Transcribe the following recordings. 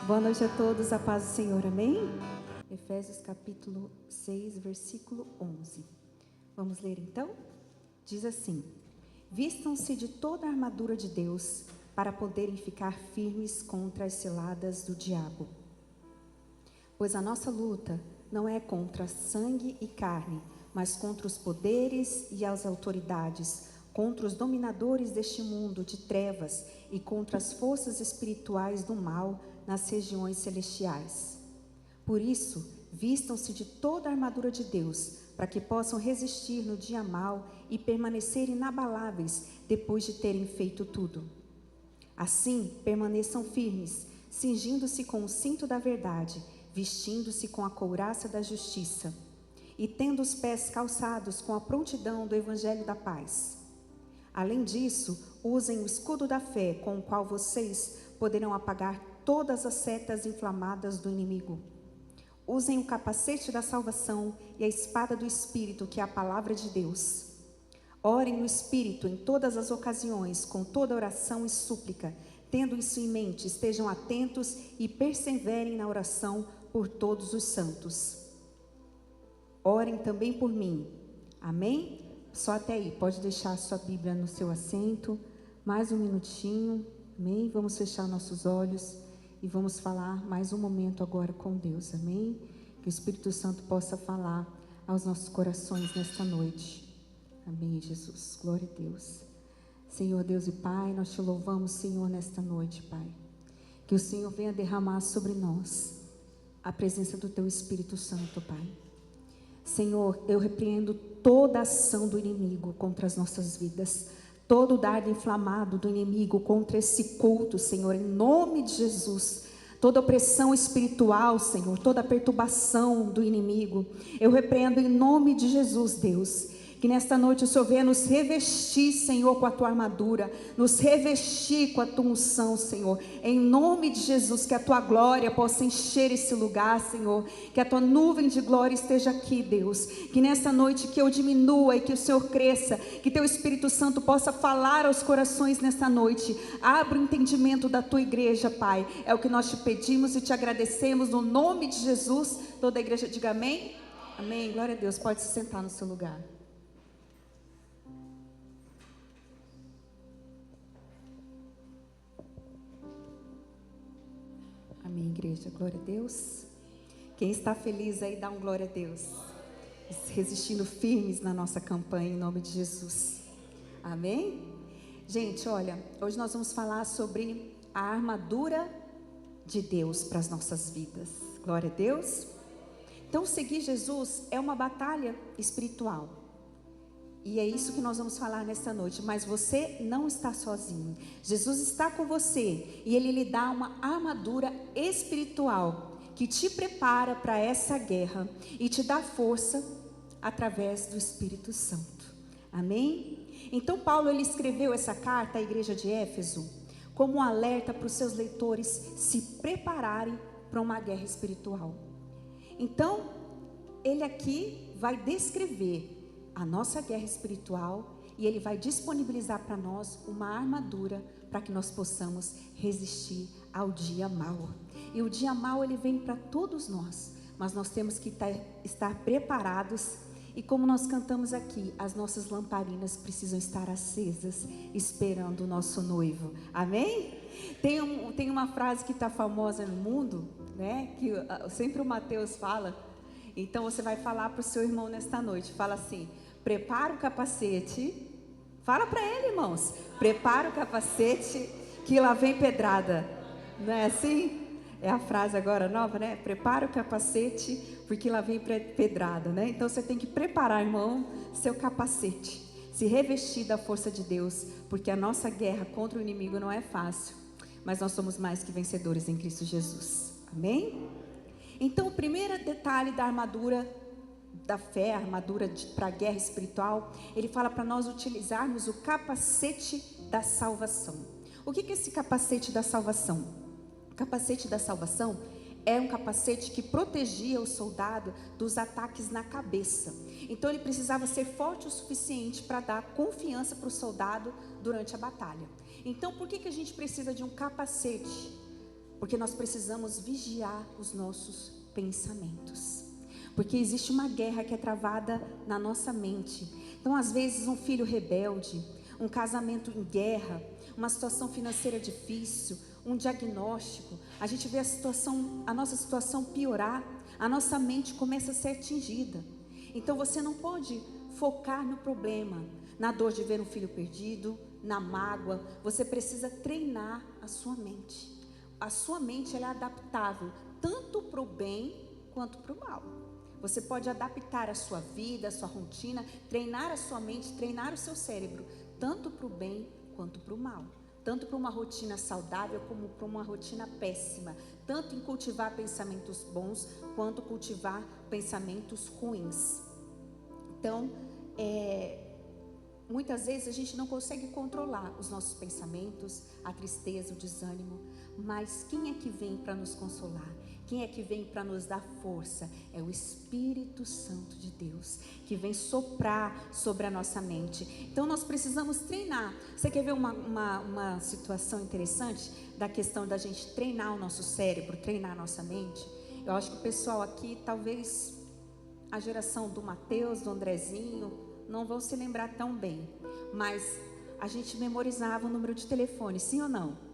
Boa noite a todos, a paz do Senhor, amém? Efésios capítulo 6, versículo 11. Vamos ler então? Diz assim: vistam-se de toda a armadura de Deus, para poderem ficar firmes contra as ciladas do diabo. Pois a nossa luta não é contra sangue e carne, mas contra os poderes e as autoridades, contra os dominadores deste mundo de trevas e contra as forças espirituais do mal nas regiões celestiais. Por isso, vistam-se de toda a armadura de Deus, para que possam resistir no dia mau e permanecer inabaláveis depois de terem feito tudo. Assim, permaneçam firmes, cingindo-se com o cinto da verdade, vestindo-se com a couraça da justiça e tendo os pés calçados com a prontidão do evangelho da paz. Além disso, usem o escudo da fé, com o qual vocês poderão apagar todas as setas inflamadas do inimigo. Usem o capacete da salvação e a espada do Espírito, que é a palavra de Deus. Orem no Espírito em todas as ocasiões, com toda oração e súplica. Tendo isso em mente, estejam atentos e perseverem na oração por todos os santos. Orem também por mim. Amém? Só até aí, pode deixar a sua Bíblia no seu assento. Mais um minutinho. Amém? Vamos fechar nossos olhos e vamos falar mais um momento agora com Deus. Amém? Que o Espírito Santo possa falar aos nossos corações nesta noite. Amém, Jesus. Glória a Deus. Senhor Deus e Pai, nós te louvamos, Senhor, nesta noite, Pai. Que o Senhor venha derramar sobre nós a presença do Teu Espírito Santo, Pai. Senhor, eu repreendo toda ação do inimigo contra as nossas vidas, todo dardo inflamado do inimigo contra esse culto, Senhor, em nome de Jesus. Toda opressão espiritual, Senhor, toda perturbação do inimigo, eu repreendo em nome de Jesus, Deus. Que nesta noite o Senhor venha nos revestir, Senhor, com a Tua armadura, nos revestir com a Tua unção, Senhor, em nome de Jesus, que a Tua glória possa encher esse lugar, Senhor, que a Tua nuvem de glória esteja aqui, Deus, que nesta noite que eu diminua e que o Senhor cresça, que Teu Espírito Santo possa falar aos corações nesta noite. Abra o entendimento da Tua igreja, Pai, é o que nós te pedimos e te agradecemos no nome de Jesus. Toda a igreja diga amém? Amém, glória a Deus. Pode se sentar no seu lugar. Amém, igreja, glória a Deus. Quem está feliz aí, dá um glória a Deus. Resistindo firmes na nossa campanha, em nome de Jesus. Amém? Gente, olha, hoje nós vamos falar sobre a armadura de Deus para as nossas vidas. Glória a Deus. Então, seguir Jesus é uma batalha espiritual. E é isso que nós vamos falar nesta noite. Mas você não está sozinho. Jesus está com você e Ele lhe dá uma armadura espiritual que te prepara para essa guerra e te dá força através do Espírito Santo. Amém? Então Paulo, ele escreveu essa carta à igreja de Éfeso como um alerta para os seus leitores se prepararem para uma guerra espiritual. Então, ele aqui vai descrever a nossa guerra espiritual e ele vai disponibilizar para nós uma armadura para que nós possamos resistir ao dia mau. E o dia mau, ele vem para todos nós, mas nós temos que estar preparados. E como nós cantamos aqui, as nossas lamparinas precisam estar acesas, esperando o nosso noivo. Amém? Tem uma frase que está famosa no mundo, né? Que sempre o Mateus fala. Então você vai falar para o seu irmão nesta noite. Fala assim: prepara o capacete. Fala para ele, irmãos. Prepara o capacete, que lá vem pedrada. Não é assim? É a frase agora nova, né? Prepara o capacete, porque lá vem pedrada, né? Então você tem que preparar, irmão, seu capacete. Se revestir da força de Deus, porque a nossa guerra contra o inimigo não é fácil. Mas nós somos mais que vencedores em Cristo Jesus. Amém? Então, o primeiro detalhe da armadura da fé, a armadura para a guerra espiritual, ele fala para nós utilizarmos o capacete da salvação. O que é esse capacete da salvação? O capacete da salvação é um capacete que protegia o soldado dos ataques na cabeça. Então ele precisava ser forte o suficiente para dar confiança para o soldado durante a batalha. Então por que a gente precisa de um capacete Porque nós precisamos vigiar os nossos pensamentos. Porque existe uma guerra que é travada na nossa mente. Então, às vezes, um filho rebelde, um casamento em guerra, uma situação financeira difícil, um diagnóstico, a gente vê a nossa situação piorar, a nossa mente começa a ser atingida. Então, você não pode focar no problema, na dor de ver um filho perdido, na mágoa. Você precisa treinar a sua mente. A sua mente, ela é adaptável, tanto para o bem quanto para o mal. Você pode adaptar a sua vida, a sua rotina, treinar a sua mente, treinar o seu cérebro, tanto para o bem quanto para o mal. Tanto para uma rotina saudável como para uma rotina péssima. Tanto em cultivar pensamentos bons, quanto cultivar pensamentos ruins. Então, muitas vezes a gente não consegue controlar os nossos pensamentos, a tristeza, o desânimo. Mas quem é que vem para nos consolar? Quem é que vem para nos dar força? É o Espírito Santo de Deus, que vem soprar sobre a nossa mente. Então nós precisamos treinar. Você quer ver uma situação interessante da questão da gente treinar o nosso cérebro, treinar a nossa mente? Eu acho que o pessoal aqui, talvez a geração do Mateus, do Andrezinho, não vão se lembrar tão bem. Mas a gente memorizava o número de telefone, sim ou não?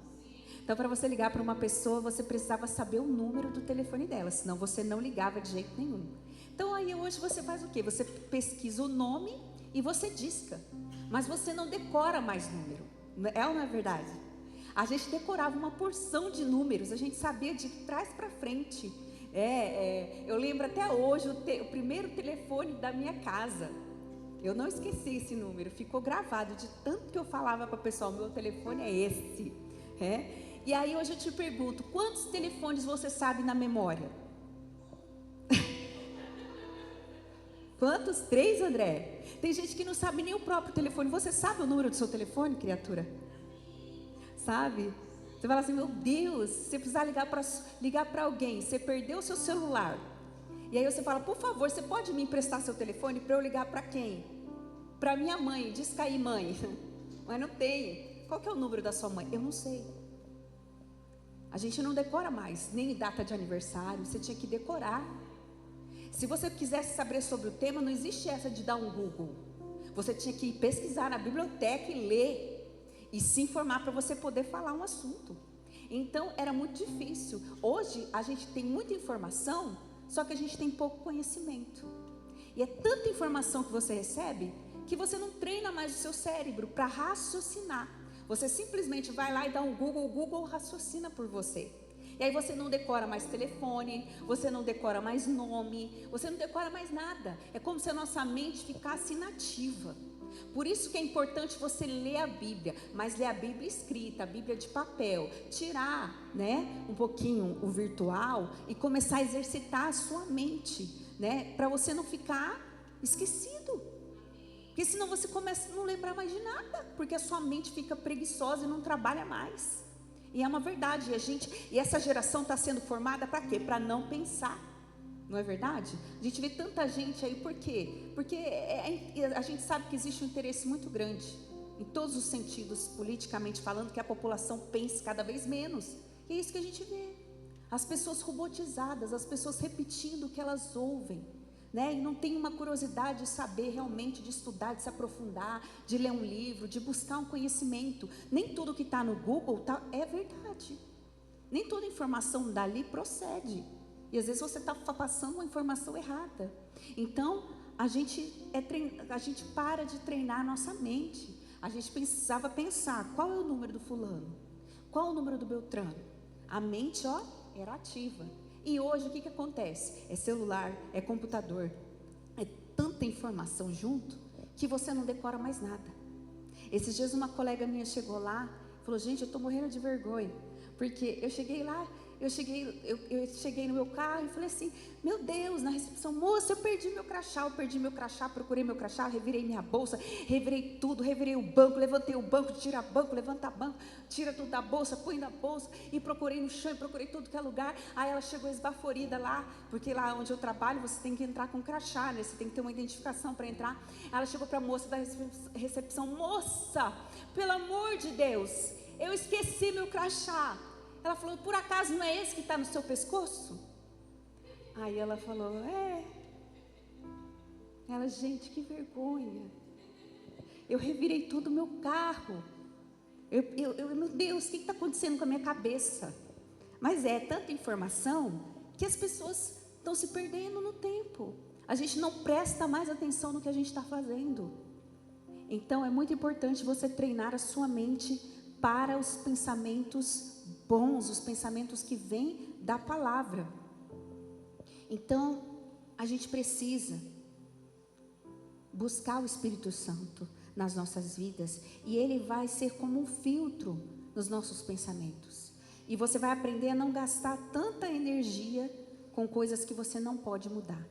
Então, para você ligar para uma pessoa, você precisava saber o número do telefone dela, senão você não ligava de jeito nenhum. Então, aí hoje você faz o quê? Você pesquisa o nome e você disca, mas você não decora mais número, é ou não é verdade? A gente decorava uma porção de números, a gente sabia de trás para frente. Eu lembro até hoje o primeiro telefone da minha casa. Eu não esqueci esse número, ficou gravado de tanto que eu falava para o pessoal, meu telefone é esse. E aí hoje eu te pergunto, quantos telefones você sabe na memória? Quantos? 3, André? Tem gente que não sabe nem o próprio telefone. Você sabe o número do seu telefone, criatura? Sabe? Você fala assim, meu Deus, se você precisar ligar para alguém, você perdeu o seu celular. E aí você fala, por favor, você pode me emprestar seu telefone para eu ligar para quem? Para minha mãe, diz que aí, mãe. Mas não tem. Qual que é o número da sua mãe? Eu não sei. A gente não decora mais, nem data de aniversário, você tinha que decorar. Se você quisesse saber sobre o tema, não existe essa de dar um Google. Você tinha que pesquisar na biblioteca e ler, e se informar para você poder falar um assunto. Então, era muito difícil. Hoje, a gente tem muita informação, só que a gente tem pouco conhecimento. E é tanta informação que você recebe, que você não treina mais o seu cérebro para raciocinar. Você simplesmente vai lá e dá um Google, o Google raciocina por você. E aí você não decora mais telefone, você não decora mais nome, você não decora mais nada. É como se a nossa mente ficasse inativa. Por isso que é importante você ler a Bíblia, mas ler a Bíblia escrita, a Bíblia de papel. Tirar, um pouquinho o virtual e começar a exercitar a sua mente, para você não ficar esquecido. Porque senão você começa a não lembrar mais de nada, porque a sua mente fica preguiçosa e não trabalha mais. E é uma verdade, e essa geração está sendo formada para quê? Para não pensar, não é verdade? A gente vê tanta gente aí, por quê? Porque a gente sabe que existe um interesse muito grande, em todos os sentidos, politicamente falando, que a população pense cada vez menos. E é isso que a gente vê, as pessoas robotizadas, as pessoas repetindo o que elas ouvem. E não tem uma curiosidade de saber realmente, de estudar, de se aprofundar, de ler um livro, de buscar um conhecimento. Nem tudo que está no Google é verdade. Nem toda informação dali procede. E às vezes você está passando uma informação errada. Então, a gente para de treinar a nossa mente. A gente precisava pensar, qual é o número do fulano? Qual é o número do Beltrano? A mente, era ativa. E hoje o que acontece? É celular, é computador, é tanta informação junto que você não decora mais nada. Esses dias uma colega minha chegou lá e falou, gente, eu estou morrendo de vergonha, porque eu cheguei lá, eu cheguei no meu carro e falei assim, meu Deus, na recepção, moça, eu perdi meu crachá, procurei meu crachá, revirei minha bolsa, revirei tudo, revirei o banco, levantei o banco, tira banco, levanta banco, tira tudo da bolsa, põe na bolsa, e procurei no chão, procurei tudo que é lugar. Aí ela chegou esbaforida lá, porque lá onde eu trabalho, você tem que entrar com crachá, você tem que ter uma identificação para entrar. Ela chegou para a moça da recepção, moça, pelo amor de Deus, eu esqueci meu crachá. Ela falou, por acaso não é esse que está no seu pescoço? Aí ela falou, é. Ela, gente, que vergonha. Eu revirei todo o meu carro. Meu Deus, o que está acontecendo com a minha cabeça? Mas é tanta informação que as pessoas estão se perdendo no tempo. A gente não presta mais atenção no que a gente está fazendo. Então é muito importante você treinar a sua mente para os pensamentos bons, os pensamentos que vêm da palavra. Então a gente precisa buscar o Espírito Santo nas nossas vidas, e ele vai ser como um filtro nos nossos pensamentos. E você vai aprender a não gastar tanta energia com coisas que você não pode mudar.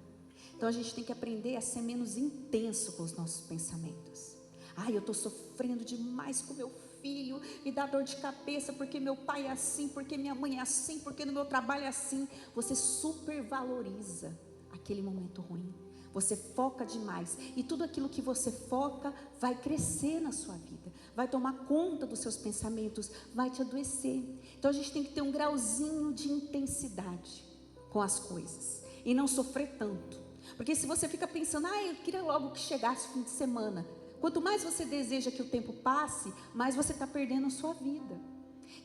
Então a gente tem que aprender a ser menos intenso com os nossos pensamentos. Ai, eu estou sofrendo demais com meu filho, me dá dor de cabeça porque meu pai é assim, porque minha mãe é assim, porque no meu trabalho é assim. Você supervaloriza aquele momento ruim. Você foca demais, e tudo aquilo que você foca vai crescer na sua vida, vai tomar conta dos seus pensamentos, vai te adoecer. Então a gente tem que ter um grauzinho de intensidade com as coisas, e não sofrer tanto. Porque se você fica pensando, eu queria logo que chegasse o fim de semana, quanto mais você deseja que o tempo passe, mais você está perdendo a sua vida.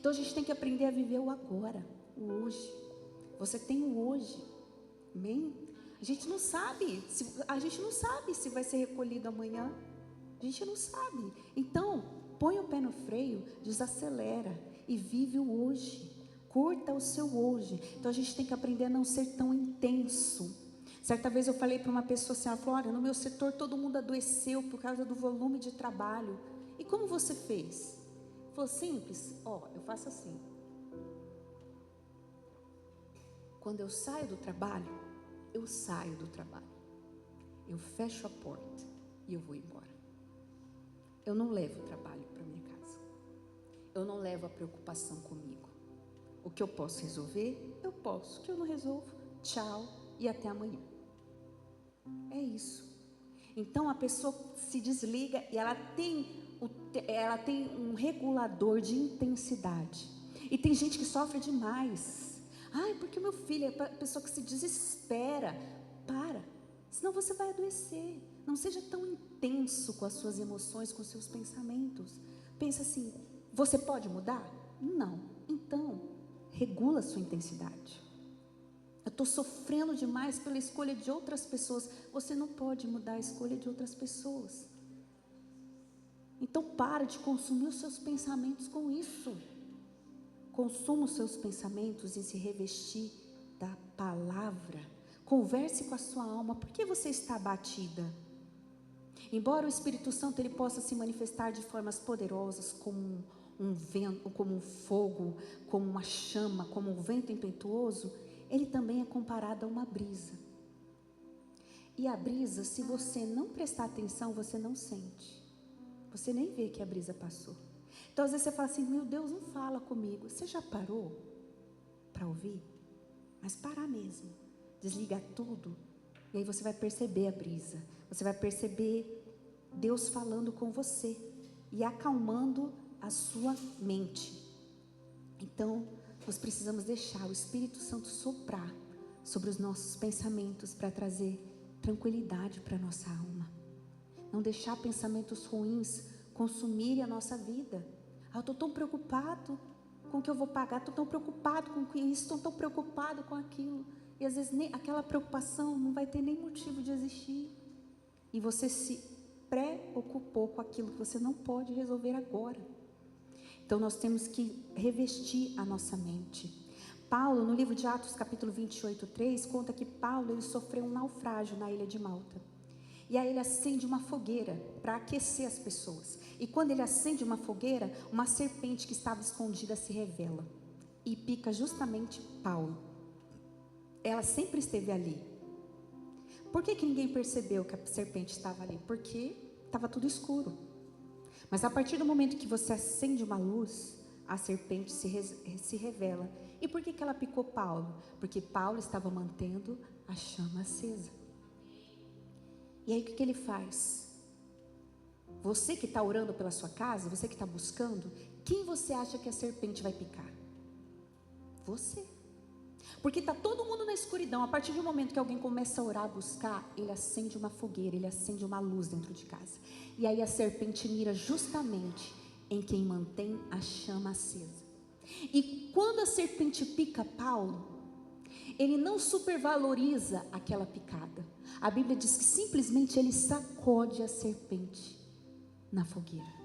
Então a gente tem que aprender a viver o agora, o hoje. Você tem o hoje, amém? A gente não sabe se vai ser recolhido amanhã. A gente não sabe. Então, põe o pé no freio, desacelera e vive o hoje. Curta o seu hoje. Então, a gente tem que aprender a não ser tão intenso. Certa vez eu falei para uma pessoa assim, ela falou, olha, no meu setor todo mundo adoeceu por causa do volume de trabalho. E como você fez? Falou, simples, eu faço assim. Quando eu saio do trabalho, eu saio do trabalho, eu fecho a porta e eu vou embora. Eu não levo o trabalho para minha casa, eu não levo a preocupação comigo. O que eu posso resolver, eu posso. O que eu não resolvo, tchau e até amanhã. É isso. Então a pessoa se desliga e ela tem um regulador de intensidade. E tem gente que sofre demais. Porque o meu filho é a pessoa que se desespera. Para, senão você vai adoecer. Não seja tão intenso com as suas emoções, com os seus pensamentos. Pensa assim, você pode mudar? Não. Então, regula a sua intensidade. Eu estou sofrendo demais pela escolha de outras pessoas. Você não pode mudar a escolha de outras pessoas. Então, para de consumir os seus pensamentos com isso. Consuma os seus pensamentos e se revestir da palavra. Converse com a sua alma. Por que você está abatida? Embora o Espírito Santo ele possa se manifestar de formas poderosas, como um vento, como um fogo, como uma chama, como um vento impetuoso, ele também é comparado a uma brisa. E a brisa, se você não prestar atenção, você não sente. Você nem vê que a brisa passou. Então, às vezes você fala assim, meu Deus, não fala comigo. Você já parou para ouvir? Mas parar mesmo. Desligar tudo. E aí você vai perceber a brisa. Você vai perceber Deus falando com você. E acalmando a sua mente. Então, nós precisamos deixar o Espírito Santo soprar sobre os nossos pensamentos para trazer tranquilidade para a nossa alma. Não deixar pensamentos ruins consumirem a nossa vida. Eu estou tão preocupado com o que eu vou pagar, estou tão preocupado com isso, estou tão preocupado com aquilo. E às vezes aquela preocupação não vai ter nem motivo de existir. E você se preocupou com aquilo que você não pode resolver agora. Então nós temos que revestir a nossa mente. Paulo, no livro de Atos, capítulo 28:3, conta que Paulo ele sofreu um naufrágio na ilha de Malta. E aí ele acende uma fogueira para aquecer as pessoas. E quando ele acende uma fogueira, uma serpente que estava escondida se revela. E pica justamente Paulo. Ela sempre esteve ali. Por que ninguém percebeu que a serpente estava ali? Porque estava tudo escuro. Mas a partir do momento que você acende uma luz, a serpente se revela. E por que ela picou Paulo? Porque Paulo estava mantendo a chama acesa. E aí o que ele faz? Você que está orando pela sua casa, você que está buscando, quem você acha que a serpente vai picar? Você. Porque está todo mundo na escuridão. A partir do momento que alguém começa a orar, a buscar, ele acende uma fogueira, ele acende uma luz dentro de casa. E aí a serpente mira justamente em quem mantém a chama acesa. E quando a serpente pica Paulo, ele não supervaloriza aquela picada. A Bíblia diz que simplesmente ele sacode a serpente na fogueira.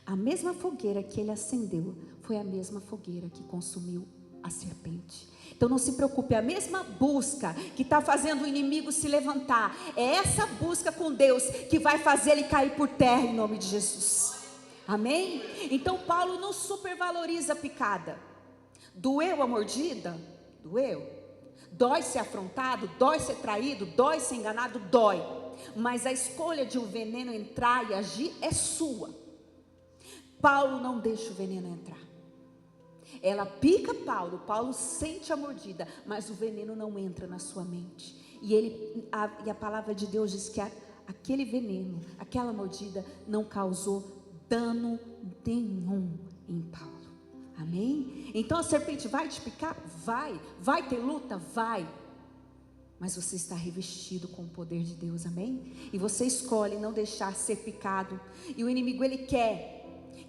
A mesma fogueira que ele acendeu foi a mesma fogueira que consumiu a serpente. Então não se preocupe, a mesma busca que está fazendo o inimigo se levantar, é essa busca com Deus que vai fazer ele cair por terra em nome de Jesus. Amém? Então Paulo não supervaloriza a picada. Doeu a mordida? Doeu. Dói ser afrontado, dói ser traído, dói ser enganado, dói. Mas a escolha de o veneno entrar e agir é sua. Paulo não deixa o veneno entrar. Ela pica Paulo, Paulo sente a mordida, mas o veneno não entra na sua mente. E a palavra de Deus diz que aquele veneno, aquela mordida não causou dano nenhum em Paulo. Amém? Então a serpente vai te picar? Vai ter luta? Vai. Mas você está revestido com o poder de Deus, amém? E você escolhe não deixar ser picado. E o inimigo, ele quer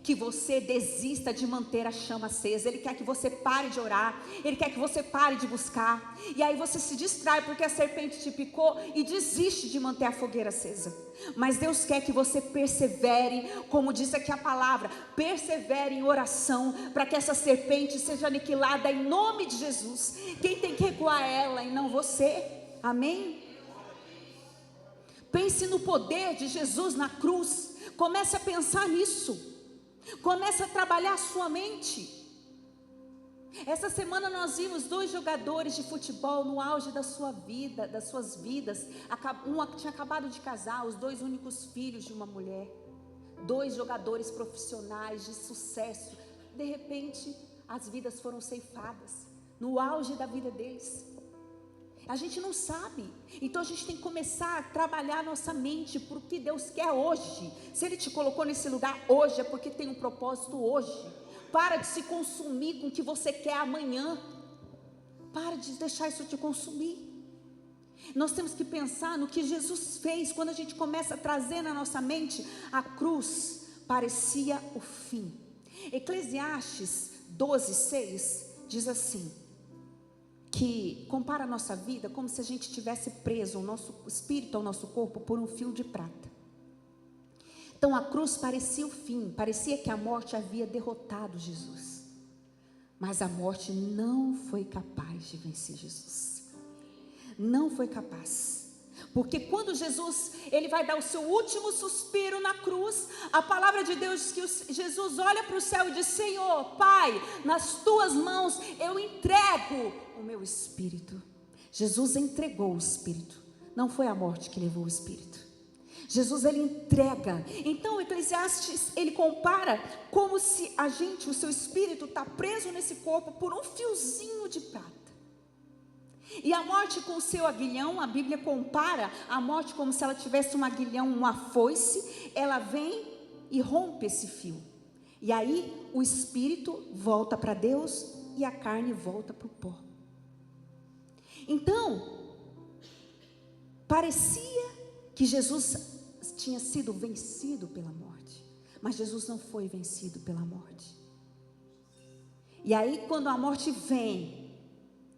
que você desista de manter a chama acesa. Ele quer que você pare de orar. Ele quer que você pare de buscar. E aí você se distrai porque a serpente te picou e desiste de manter a fogueira acesa. Mas Deus quer que você persevere, como diz aqui a palavra, persevere em oração, para que essa serpente seja aniquilada em nome de Jesus. Quem tem que recuar é ela e não você. Amém? Pense no poder de Jesus na cruz. Comece a pensar nisso. Comece a trabalhar a sua mente. Essa semana nós vimos 2 jogadores de futebol no auge da sua vida, das suas vidas. Um tinha acabado de casar, os 2 únicos filhos de uma mulher. 2 jogadores profissionais de sucesso. De repente, as vidas foram ceifadas no auge da vida deles. A gente não sabe, então a gente tem que começar a trabalhar a nossa mente por que Deus quer hoje. Se Ele te colocou nesse lugar hoje, é porque tem um propósito hoje. Para de se consumir com o que você quer amanhã. Para de deixar isso te consumir. Nós temos que pensar no que Jesus fez. Quando a gente começa a trazer na nossa mente, a cruz parecia o fim. Eclesiastes 12:6 diz assim, que compara a nossa vida como se a gente tivesse preso o nosso espírito ao nosso corpo por um fio de prata. Então a cruz parecia o fim, parecia que a morte havia derrotado Jesus, mas a morte não foi capaz de vencer Jesus. Não foi capaz. Porque quando Jesus, ele vai dar o seu último suspiro na cruz, a palavra de Deus diz que Jesus olha para o céu e diz: Senhor, Pai, nas tuas mãos eu entrego o meu espírito. Jesus entregou o espírito. Não foi a morte que levou o espírito. Jesus, ele entrega. Então o Eclesiastes, ele compara como se o seu espírito está preso nesse corpo por um fiozinho de prata. E a morte com o seu aguilhão, a Bíblia compara a morte como se ela tivesse um aguilhão, uma foice. Ela vem e rompe esse fio. E aí o espírito volta para Deus e a carne volta para o pó. Então, parecia que Jesus tinha sido vencido pela morte. Mas Jesus não foi vencido pela morte. E aí quando a morte vem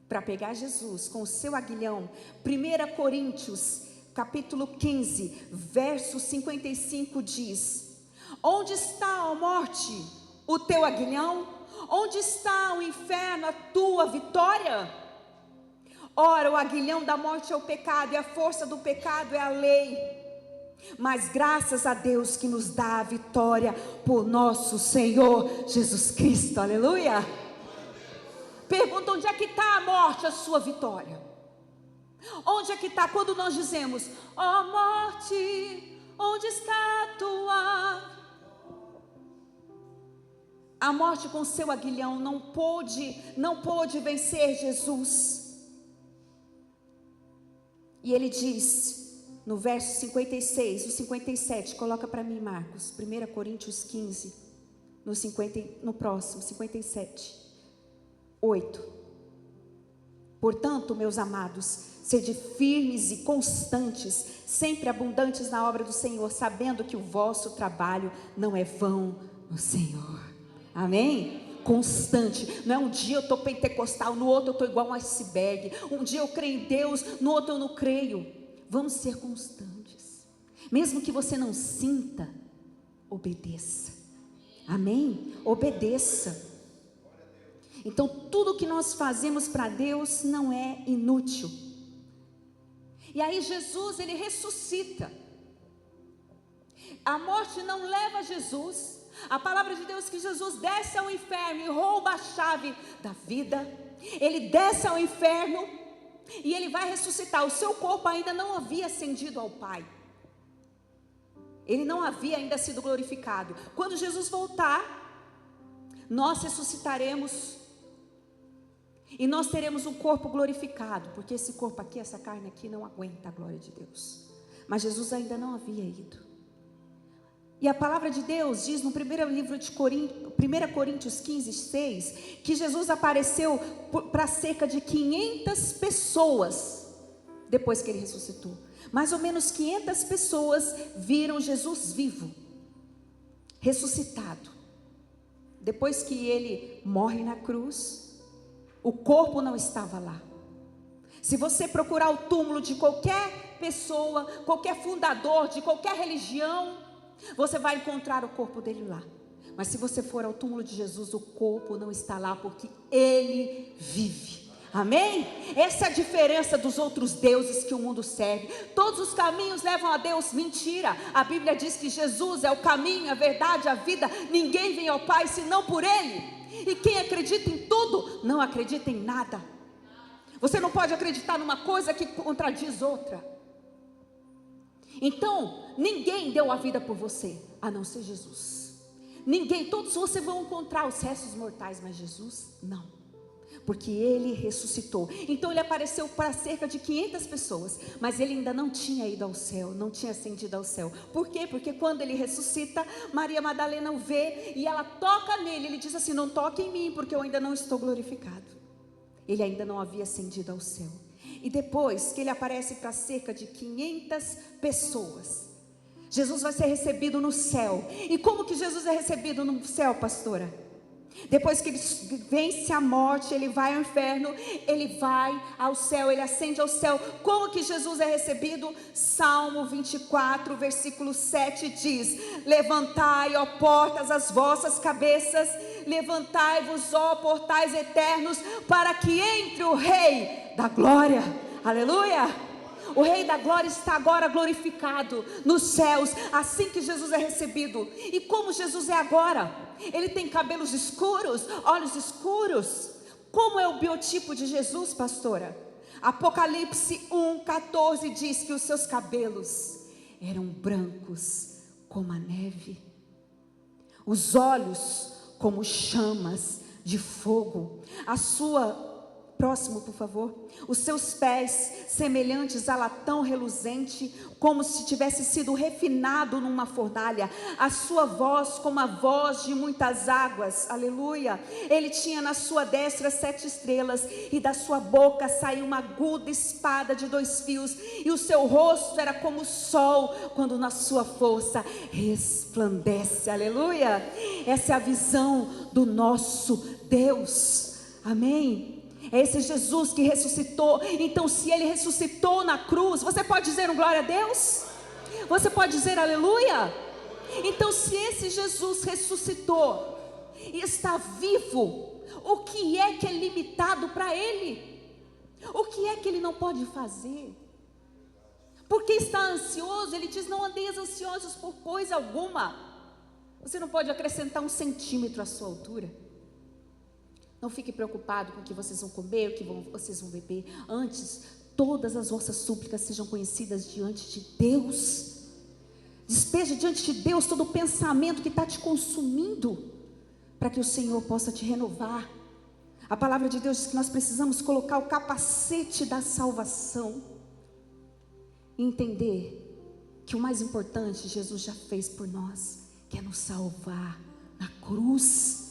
para pegar Jesus com o seu aguilhão, 1 Coríntios capítulo 15, verso 55 diz: onde está, ó morte, o teu aguilhão? Onde está, o inferno, a tua vitória? Ora, o aguilhão da morte é o pecado, e a força do pecado é a lei. Mas graças a Deus que nos dá a vitória por nosso Senhor Jesus Cristo, aleluia. Pergunta: onde é que está a morte, a sua vitória? Onde é que está quando nós dizemos: ó morte, onde está a tua? A morte com seu aguilhão não pôde vencer Jesus. E ele diz no verso 56, o 57, coloca para mim, Marcos, 1 Coríntios 15, no próximo, 57. 8. Portanto, meus amados, sede firmes e constantes, sempre abundantes na obra do Senhor, sabendo que o vosso trabalho não é vão no Senhor. Amém? Constante. Não é um dia eu estou pentecostal, no outro eu estou igual um iceberg. Um dia eu creio em Deus, no outro eu não creio. Vamos ser constantes. Mesmo que você não sinta, obedeça. Amém? Obedeça. Então tudo que nós fazemos para Deus não é inútil. E aí Jesus, ele ressuscita. A morte não leva Jesus. A palavra de Deus que Jesus desce ao inferno e rouba a chave da vida. Ele desce ao inferno e ele vai ressuscitar. O seu corpo ainda não havia ascendido ao Pai. Ele não havia ainda sido glorificado. Quando Jesus voltar, nós ressuscitaremos e nós teremos um corpo glorificado, porque esse corpo aqui, essa carne aqui não aguenta a glória de Deus. Mas Jesus ainda não havia ido. E a palavra de Deus diz no primeiro livro de 1 Coríntios 15, 6, que Jesus apareceu para cerca de 500 pessoas, depois que ele ressuscitou. Mais ou menos 500 pessoas viram Jesus vivo, ressuscitado. Depois que ele morre na cruz, o corpo não estava lá. Se você procurar o túmulo de qualquer pessoa, qualquer fundador de qualquer religião, você vai encontrar o corpo dele lá. Mas se você for ao túmulo de Jesus, o corpo não está lá, porque ele vive. Amém? Essa é a diferença dos outros deuses que o mundo serve. Todos os caminhos levam a Deus. Mentira. A Bíblia diz que Jesus é o caminho, a verdade, a vida. Ninguém vem ao Pai senão por ele. E quem acredita em tudo, não acredita em nada. Você não pode acreditar numa coisa que contradiz outra. Então, ninguém deu a vida por você, a não ser Jesus. Ninguém, todos vocês vão encontrar os restos mortais, mas Jesus, não. Porque ele ressuscitou. Então ele apareceu para cerca de 500 pessoas, mas ele ainda não tinha ido ao céu, não tinha ascendido ao céu. Por quê? Porque quando ele ressuscita, Maria Madalena o vê e ela toca nele. Ele diz assim: não toque em mim, porque eu ainda não estou glorificado. Ele ainda não havia ascendido ao céu. E depois que ele aparece para cerca de 500 pessoas, Jesus vai ser recebido no céu. E como que Jesus é recebido no céu, pastora? Depois que ele vence a morte, ele vai ao inferno, ele vai ao céu, ele ascende ao céu. Como que Jesus é recebido? Salmo 24, versículo 7 diz: levantai, ó portas, as vossas cabeças, levantai-vos, ó portais eternos, para que entre o Rei da glória. Aleluia! O Rei da glória está agora glorificado nos céus, assim que Jesus é recebido. E como Jesus é agora? Ele tem cabelos escuros, olhos escuros. Como é o biotipo de Jesus, pastora? Apocalipse 1:14 diz que os seus cabelos eram brancos como a neve, os olhos como chamas de fogo, próximo, por favor. Os seus pés semelhantes a latão reluzente, como se tivesse sido refinado numa fornalha. A sua voz como a voz de muitas águas. Aleluia. Ele tinha na sua destra 7 estrelas, e da sua boca saiu uma aguda espada de 2 fios, e o seu rosto era como o sol, quando na sua força resplandece. Aleluia. Essa é a visão do nosso Deus. Amém. É esse Jesus que ressuscitou. Então, se ele ressuscitou na cruz, você pode dizer um glória a Deus? Você pode dizer aleluia? Então, se esse Jesus ressuscitou e está vivo, o que é limitado para ele? O que é que ele não pode fazer? Porque está ansioso? Ele diz: não andeis ansiosos por coisa alguma. Você não pode acrescentar 1 centímetro à sua altura. Não fique preocupado com o que vocês vão comer, o que vocês vão beber. Antes, todas as vossas súplicas sejam conhecidas diante de Deus. Despeja diante de Deus todo o pensamento que está te consumindo, para que o Senhor possa te renovar. A palavra de Deus diz que nós precisamos colocar o capacete da salvação e entender que o mais importante Jesus já fez por nós, que é nos salvar na cruz.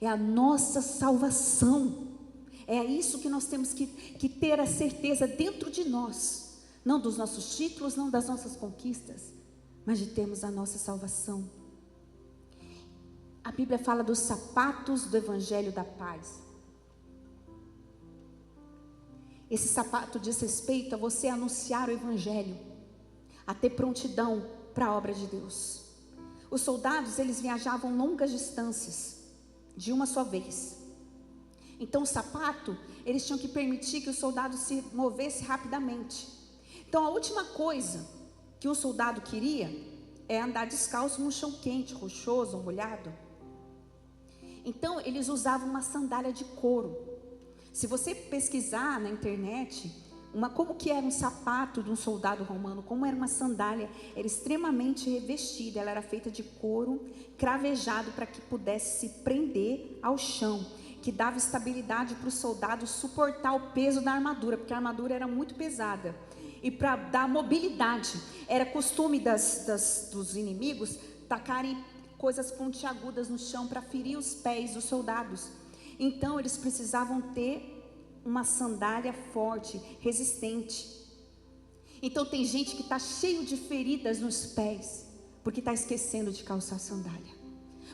é a nossa salvação. É isso que nós temos que ter a certeza dentro de nós, não dos nossos títulos, não das nossas conquistas, mas de termos a nossa salvação. A Bíblia fala dos sapatos do Evangelho da Paz. Esse sapato diz respeito a você anunciar o Evangelho, a ter prontidão para a obra de Deus. Os soldados, eles viajavam longas distâncias, de uma só vez. Então o sapato, eles tinham que permitir que o soldado se movesse rapidamente. Então a última coisa que um soldado queria é andar descalço no chão quente, rochoso, molhado. Então eles usavam uma sandália de couro. Se você pesquisar na internet, como que era um sapato de um soldado romano, como era uma sandália, era extremamente revestida, ela era feita de couro, cravejado para que pudesse se prender ao chão, que dava estabilidade para o soldado suportar o peso da armadura, porque a armadura era muito pesada, e para dar mobilidade. Era costume dos inimigos tacarem coisas pontiagudas no chão para ferir os pés dos soldados. Então eles precisavam ter uma sandália forte, resistente. Então tem gente que está cheio de feridas nos pés, porque está esquecendo de calçar sandália,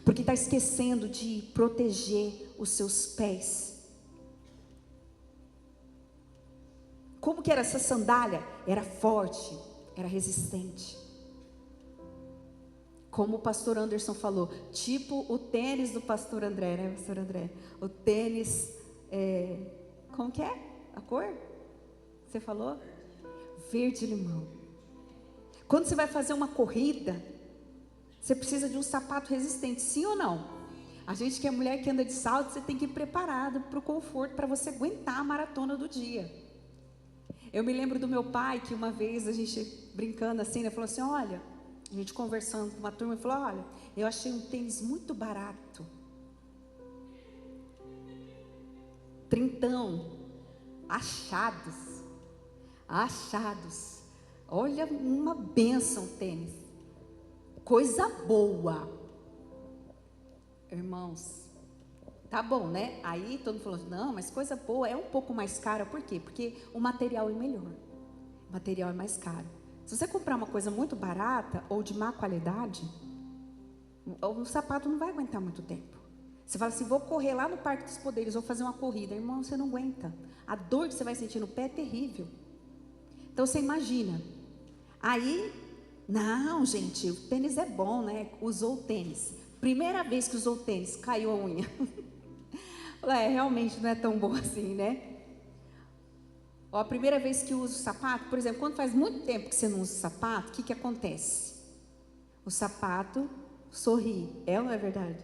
porque está esquecendo de proteger os seus pés. Como que era essa sandália? Era forte, era resistente. Como o pastor Anderson falou, tipo o tênis do pastor André, né, pastor André? O tênis, como que é a cor? Você falou? Verde limão. Quando você vai fazer uma corrida, você precisa de um sapato resistente, sim ou não? A gente que é mulher que anda de salto, você tem que ir preparado para o conforto, para você aguentar a maratona do dia. Eu me lembro do meu pai, que uma vez a gente brincando assim, né, falou assim, olha, a gente conversando com uma turma, ele falou, olha, eu achei um tênis muito barato, trintão, achados, olha, uma bênção o tênis, coisa boa. Irmãos, tá bom, né? Aí todo mundo falou, não, mas coisa boa é um pouco mais cara, por quê? Porque o material é melhor, o material é mais caro. Se você comprar uma coisa muito barata ou de má qualidade, o sapato não vai aguentar muito tempo. Você fala assim, vou correr lá no Parque dos Poderes, vou fazer uma corrida. Irmão, você não aguenta. A dor que você vai sentir no pé é terrível. Então você imagina. Aí, não, gente, o tênis é bom, né? Usou o tênis. Primeira vez que usou o tênis, caiu a unha. Falei, realmente não é tão bom assim, né? Ó, a primeira vez que usa o sapato, por exemplo, quando faz muito tempo que você não usa o sapato, o que acontece? O sapato sorri, é ou não é verdade?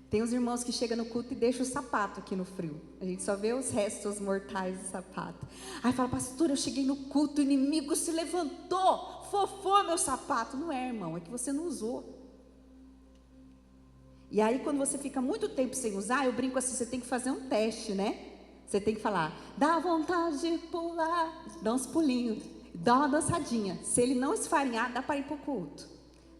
Tem os irmãos que chegam no culto e deixam o sapato aqui no frio. A gente só vê os restos mortais do sapato. Aí fala, pastor, eu cheguei no culto, o inimigo se levantou, fofou meu sapato. Não é, irmão, é que você não usou. E aí quando você fica muito tempo sem usar, eu brinco assim, você tem que fazer um teste, né? Você tem que falar, dá vontade de pular, dá uns pulinhos, dá uma dançadinha. Se ele não esfarinhar, dá para ir para o culto.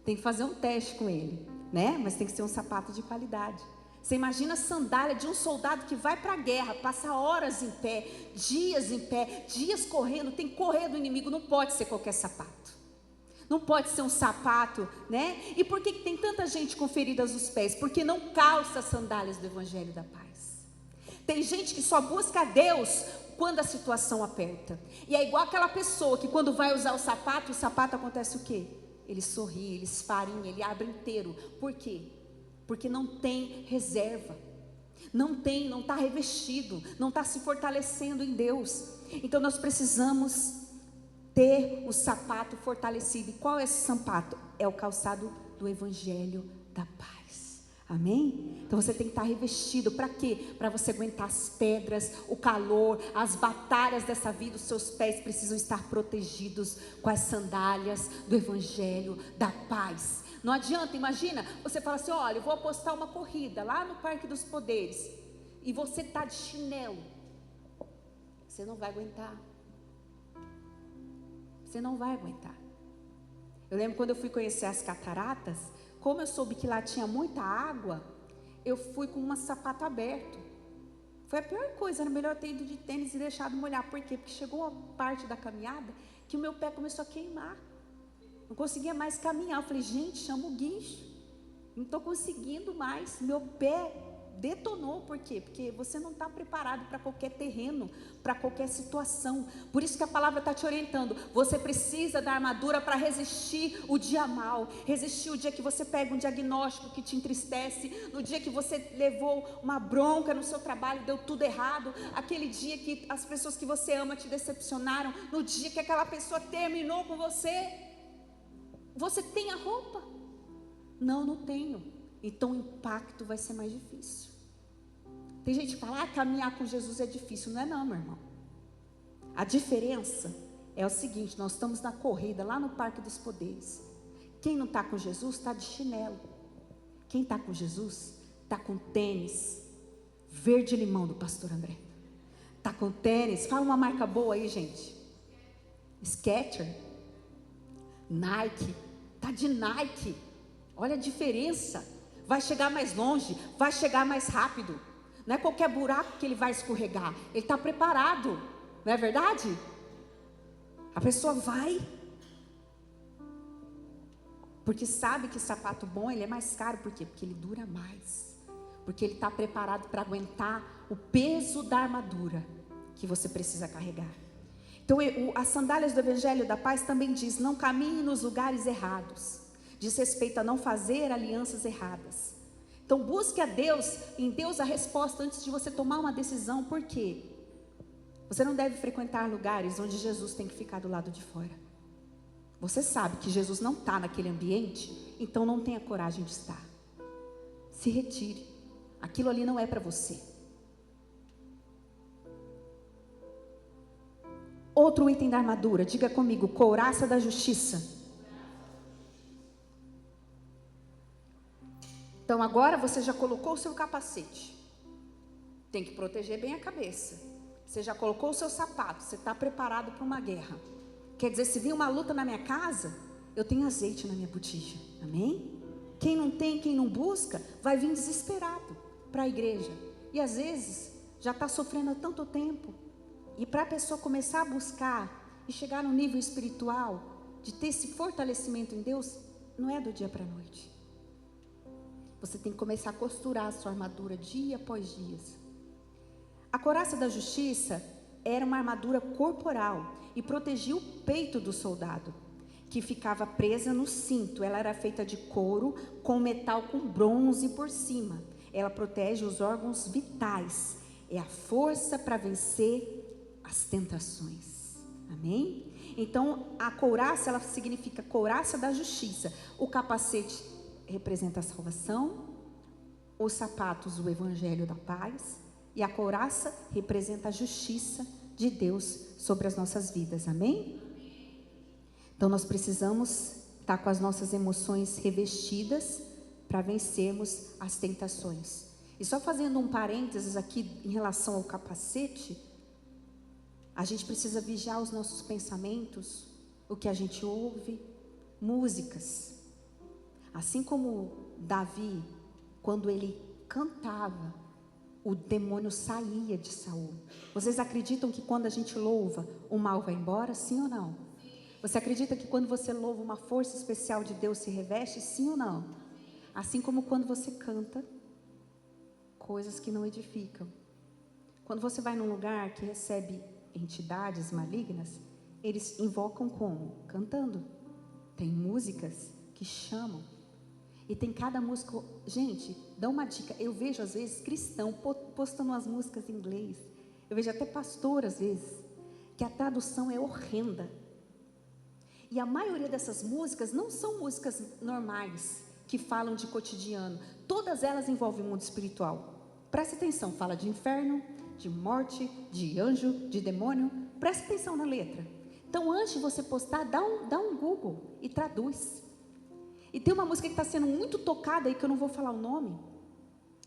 Tem que fazer um teste com ele, né? Mas tem que ser um sapato de qualidade. Você imagina a sandália de um soldado que vai para a guerra, passa horas em pé, dias correndo, tem que correr do inimigo, não pode ser qualquer sapato. Não pode ser um sapato, né? E por que tem tanta gente com feridas nos pés? Porque não calça as sandálias do Evangelho da Paz. Tem gente que só busca a Deus quando a situação aperta. E é igual aquela pessoa que quando vai usar o sapato acontece o quê? Ele sorri, ele esfarinha, ele abre inteiro. Por quê? Porque não tem reserva. Não está revestido, não está se fortalecendo em Deus. Então nós precisamos ter o sapato fortalecido. E qual é esse sapato? É o calçado do Evangelho da Paz. Amém? Então você tem que estar revestido. Para quê? Para você aguentar as pedras, o calor, as batalhas dessa vida. Os seus pés precisam estar protegidos com as sandálias do Evangelho da Paz. Não adianta, imagina, você fala assim, olha, eu vou apostar uma corrida lá no Parque dos Poderes, e você está de chinelo. Você não vai aguentar. Você não vai aguentar. Eu lembro quando eu fui conhecer as cataratas, como eu soube que lá tinha muita água, eu fui com um sapato aberto. Foi a pior coisa, era melhor ter ido de tênis e deixado molhar. Por quê? Porque chegou uma parte da caminhada que o meu pé começou a queimar. Não conseguia mais caminhar. Eu falei, gente, chama o guincho. Não estou conseguindo mais. Meu pé detonou. Por quê? Porque você não está preparado para qualquer terreno, para qualquer situação. Por isso que a palavra está te orientando. Você precisa da armadura para resistir o dia mal. Resistir o dia que você pega um diagnóstico que te entristece. No dia que você levou uma bronca no seu trabalho, deu tudo errado. Aquele dia que as pessoas que você ama te decepcionaram. No dia que aquela pessoa terminou com você. Você tem a roupa? Não, não tenho. Então o impacto vai ser mais difícil. Tem gente que fala, caminhar com Jesus é difícil. Não é não, meu irmão. A diferença é o seguinte, nós estamos na corrida lá no Parque dos Poderes. Quem não está com Jesus está de chinelo. Quem está com Jesus está com tênis verde limão do pastor André. Está com tênis, fala uma marca boa aí, gente. Skechers, Nike, está de Nike. Olha a diferença. Vai chegar mais longe, vai chegar mais rápido. Não é qualquer buraco que ele vai escorregar. Ele está preparado. Não é verdade? A pessoa vai. Porque sabe que sapato bom, ele é mais caro. Por quê? Porque ele dura mais. Porque ele está preparado para aguentar o peso da armadura que você precisa carregar. Então, as sandálias do Evangelho da Paz também diz, não caminhe nos lugares errados. Diz respeito a não fazer alianças erradas. Então busque a Deus, em Deus a resposta antes de você tomar uma decisão. Por quê? Você não deve frequentar lugares onde Jesus tem que ficar do lado de fora. Você sabe que Jesus não está naquele ambiente, então não tenha coragem de estar. Se retire. Aquilo ali não é para você. Outro item da armadura, diga comigo, couraça da justiça. Então agora você já colocou o seu capacete. Tem que proteger bem a cabeça. Você já colocou o seu sapato. Você está preparado para uma guerra. Quer dizer, se vir uma luta na minha casa, eu tenho azeite na minha botija. Amém? Quem não tem, quem não busca, vai vir desesperado para a igreja. E às vezes já está sofrendo há tanto tempo. E para a pessoa começar a buscar e chegar no nível espiritual, de ter esse fortalecimento em Deus, não é do dia para a noite. Você tem que começar a costurar a sua armadura dia após dia. A couraça da justiça era uma armadura corporal e protegia o peito do soldado, que ficava presa no cinto. Ela era feita de couro com metal com bronze por cima. Ela protege os órgãos vitais. É a força para vencer as tentações. Amém? Então, a couraça, ela significa couraça da justiça. O capacete representa a salvação, os sapatos o evangelho da paz e a couraça representa a justiça de Deus sobre as nossas vidas, amém? Então nós precisamos estar com as nossas emoções revestidas para vencermos as tentações. E só fazendo um parênteses aqui em relação ao capacete, a gente precisa vigiar os nossos pensamentos, o que a gente ouve, músicas. Assim como Davi, quando ele cantava, o demônio saía de Saul. Vocês acreditam que quando a gente louva, o mal vai embora? Sim ou não? Você acredita que quando você louva, uma força especial de Deus se reveste? Sim ou não? Assim como quando você canta coisas que não edificam. Quando você vai num lugar que recebe entidades malignas, eles invocam como? Cantando. Tem músicas que chamam. E tem cada música, gente, dá uma dica, eu vejo às vezes cristão postando umas músicas em inglês, eu vejo até pastor às vezes, que a tradução é horrenda, e a maioria dessas músicas não são músicas normais, que falam de cotidiano, todas elas envolvem o mundo espiritual. Preste atenção, fala de inferno, de morte, de anjo, de demônio, preste atenção na letra. Então antes de você postar, dá um Google e traduz. E tem uma música que está sendo muito tocada aí, que eu não vou falar o nome,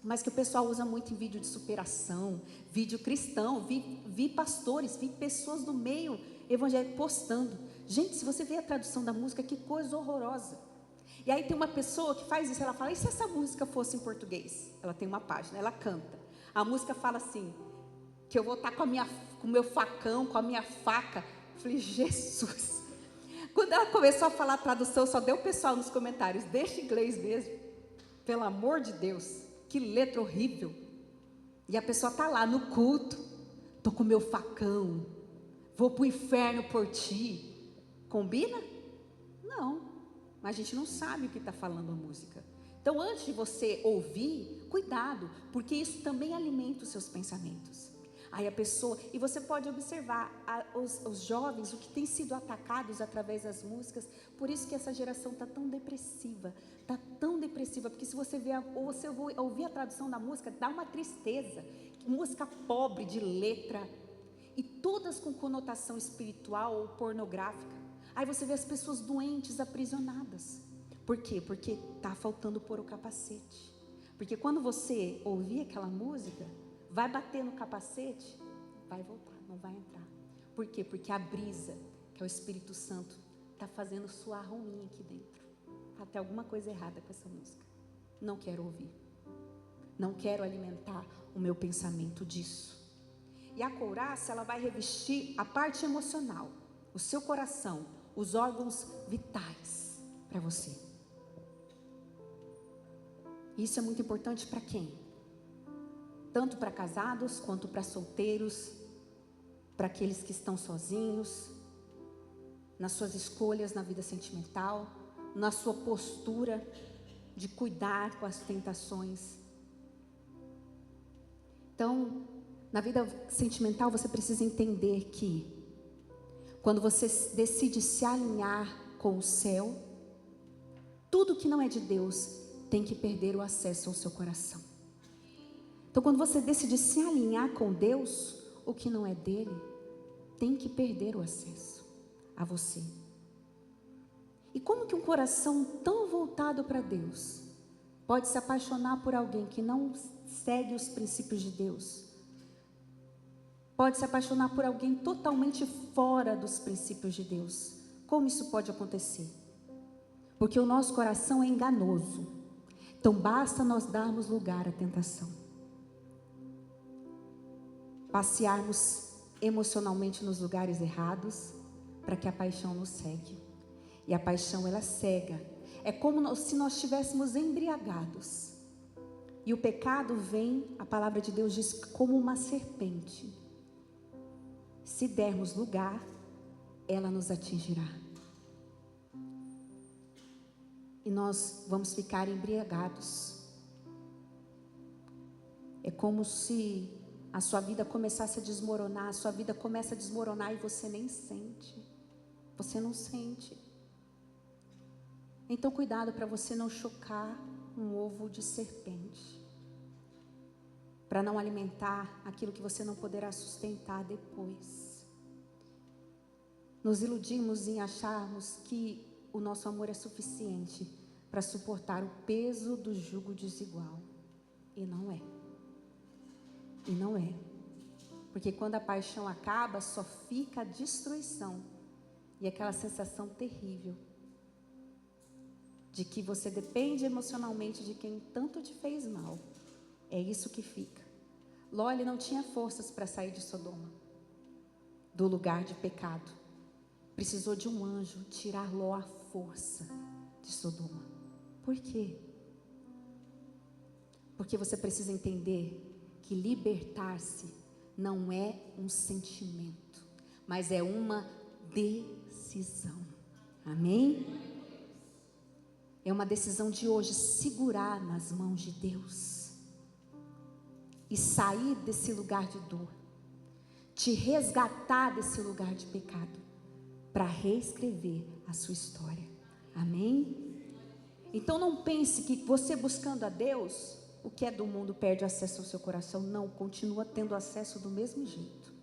mas que o pessoal usa muito em vídeo de superação, vídeo cristão, vi pastores, vi pessoas do meio evangélico postando. Gente, se você vê a tradução da música, que coisa horrorosa. E aí tem uma pessoa que faz isso, ela fala, e se essa música fosse em português? Ela tem uma página, ela canta. A música fala assim, que eu vou estar com o meu facão, com a minha faca. Eu falei, Jesus. Quando ela começou a falar a tradução, só deu o pessoal nos comentários, deixa em inglês mesmo. Pelo amor de Deus, que letra horrível. E a pessoa está lá no culto, estou com o meu facão, vou para o inferno por ti. Combina? Não, mas a gente não sabe o que está falando a música. Então, antes de você ouvir, cuidado, porque isso também alimenta os seus pensamentos. Aí a pessoa, e você pode observar os jovens, o que tem sido atacados através das músicas, por isso que essa geração está tão depressiva, porque se você ver, ou você ouvir a tradução da música, dá uma tristeza, música pobre de letra, e todas com conotação espiritual ou pornográfica. Aí você vê as pessoas doentes, aprisionadas. Por quê? Porque está faltando pôr o capacete. Porque quando você ouvir aquela música, vai bater no capacete, vai voltar, não vai entrar. Por quê? Porque a brisa, que é o Espírito Santo, está fazendo suar ruim aqui dentro. Tem alguma coisa errada com essa música. Não quero ouvir. Não quero alimentar o meu pensamento disso. E a couraça, ela vai revestir a parte emocional, o seu coração, os órgãos vitais para você. Isso é muito importante para quem? Tanto para casados, quanto para solteiros, para aqueles que estão sozinhos, nas suas escolhas na vida sentimental, na sua postura de cuidar com as tentações. Então, na vida sentimental, você precisa entender que quando você decide se alinhar com o céu, tudo que não é de Deus tem que perder o acesso ao seu coração. Então, quando você decide se alinhar com Deus, o que não é dele tem que perder o acesso a você. E como que um coração tão voltado para Deus pode se apaixonar por alguém que não segue os princípios de Deus? Pode se apaixonar por alguém totalmente fora dos princípios de Deus? Como isso pode acontecer? Porque o nosso coração é enganoso. Então basta nós darmos lugar à tentação. Passearmos emocionalmente nos lugares errados, para que a paixão nos cegue. E a paixão, ela cega. É como se nós estivéssemos embriagados. E o pecado vem, a palavra de Deus diz, como uma serpente. Se dermos lugar, ela nos atingirá. E nós vamos ficar embriagados. É como se a sua vida começasse a desmoronar, a sua vida começa a desmoronar e você nem sente. Você não sente. Então cuidado para você não chocar um ovo de serpente. Para não alimentar aquilo que você não poderá sustentar depois. Nos iludimos em acharmos que o nosso amor é suficiente para suportar o peso do jugo desigual. E não é. E não é. Porque quando a paixão acaba, só fica a destruição. E aquela sensação terrível de que você depende emocionalmente de quem tanto te fez mal. É isso que fica. Ló, ele não tinha forças para sair de Sodoma, do lugar de pecado. Precisou de um anjo tirar Ló à força de Sodoma. Por quê? Porque você precisa entender que libertar-se não é um sentimento, mas é uma decisão. Amém? É uma decisão de hoje segurar nas mãos de Deus e sair desse lugar de dor, te resgatar desse lugar de pecado, para reescrever a sua história. Amém? Então não pense que você buscando a Deus, o que é do mundo perde acesso ao seu coração. Não, continua tendo acesso do mesmo jeito.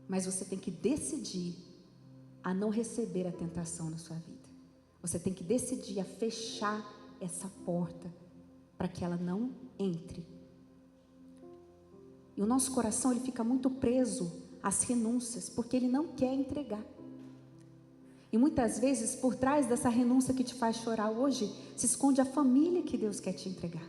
Mas você tem que decidir a não receber a tentação na sua vida. Você tem que decidir a fechar essa porta para que ela não entre. E o nosso coração, ele fica muito preso às renúncias, porque ele não quer entregar. E muitas vezes, por trás dessa renúncia que te faz chorar hoje, se esconde a família que Deus quer te entregar.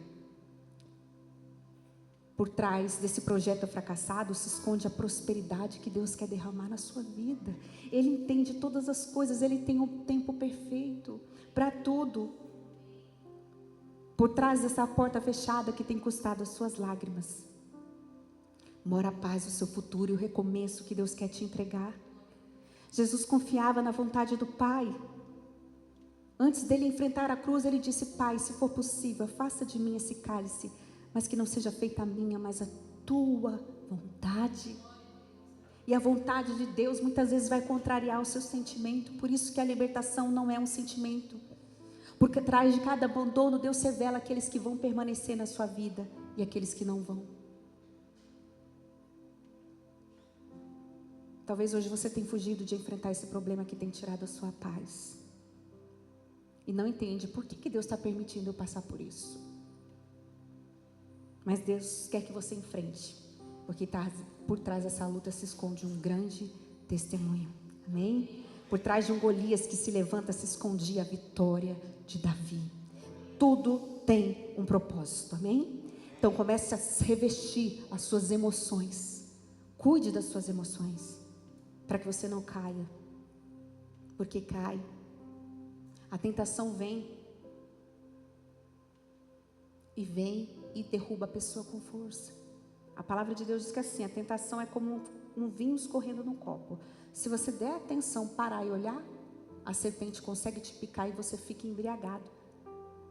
Por trás desse projeto fracassado, se esconde a prosperidade que Deus quer derramar na sua vida. Ele entende todas as coisas, Ele tem um tempo perfeito para tudo. Por trás dessa porta fechada que tem custado as suas lágrimas, mora a paz, o seu futuro e o recomeço que Deus quer te entregar. Jesus confiava na vontade do Pai. Antes dele enfrentar a cruz, ele disse: Pai, se for possível, faça de mim esse cálice, mas que não seja feita a minha, mas a tua vontade. E a vontade de Deus muitas vezes vai contrariar o seu sentimento. Por isso que a libertação não é um sentimento. Porque atrás de cada abandono, Deus revela aqueles que vão permanecer na sua vida e aqueles que não vão. Talvez hoje você tenha fugido de enfrentar esse problema que tem tirado a sua paz. E não entende por que Deus está permitindo eu passar por isso. Mas Deus quer que você enfrente. Porque por trás dessa luta se esconde um grande testemunho. Amém? Por trás de um Golias que se levanta, se escondia a vitória de Davi. Tudo tem um propósito. Amém? Então comece a revestir as suas emoções. Cuide das suas emoções. Para que você não caia, porque cai. A tentação vem e derruba a pessoa com força. A palavra de Deus diz que assim, a tentação é como um vinho escorrendo no copo. Se você der atenção, parar e olhar, a serpente consegue te picar e você fica embriagado.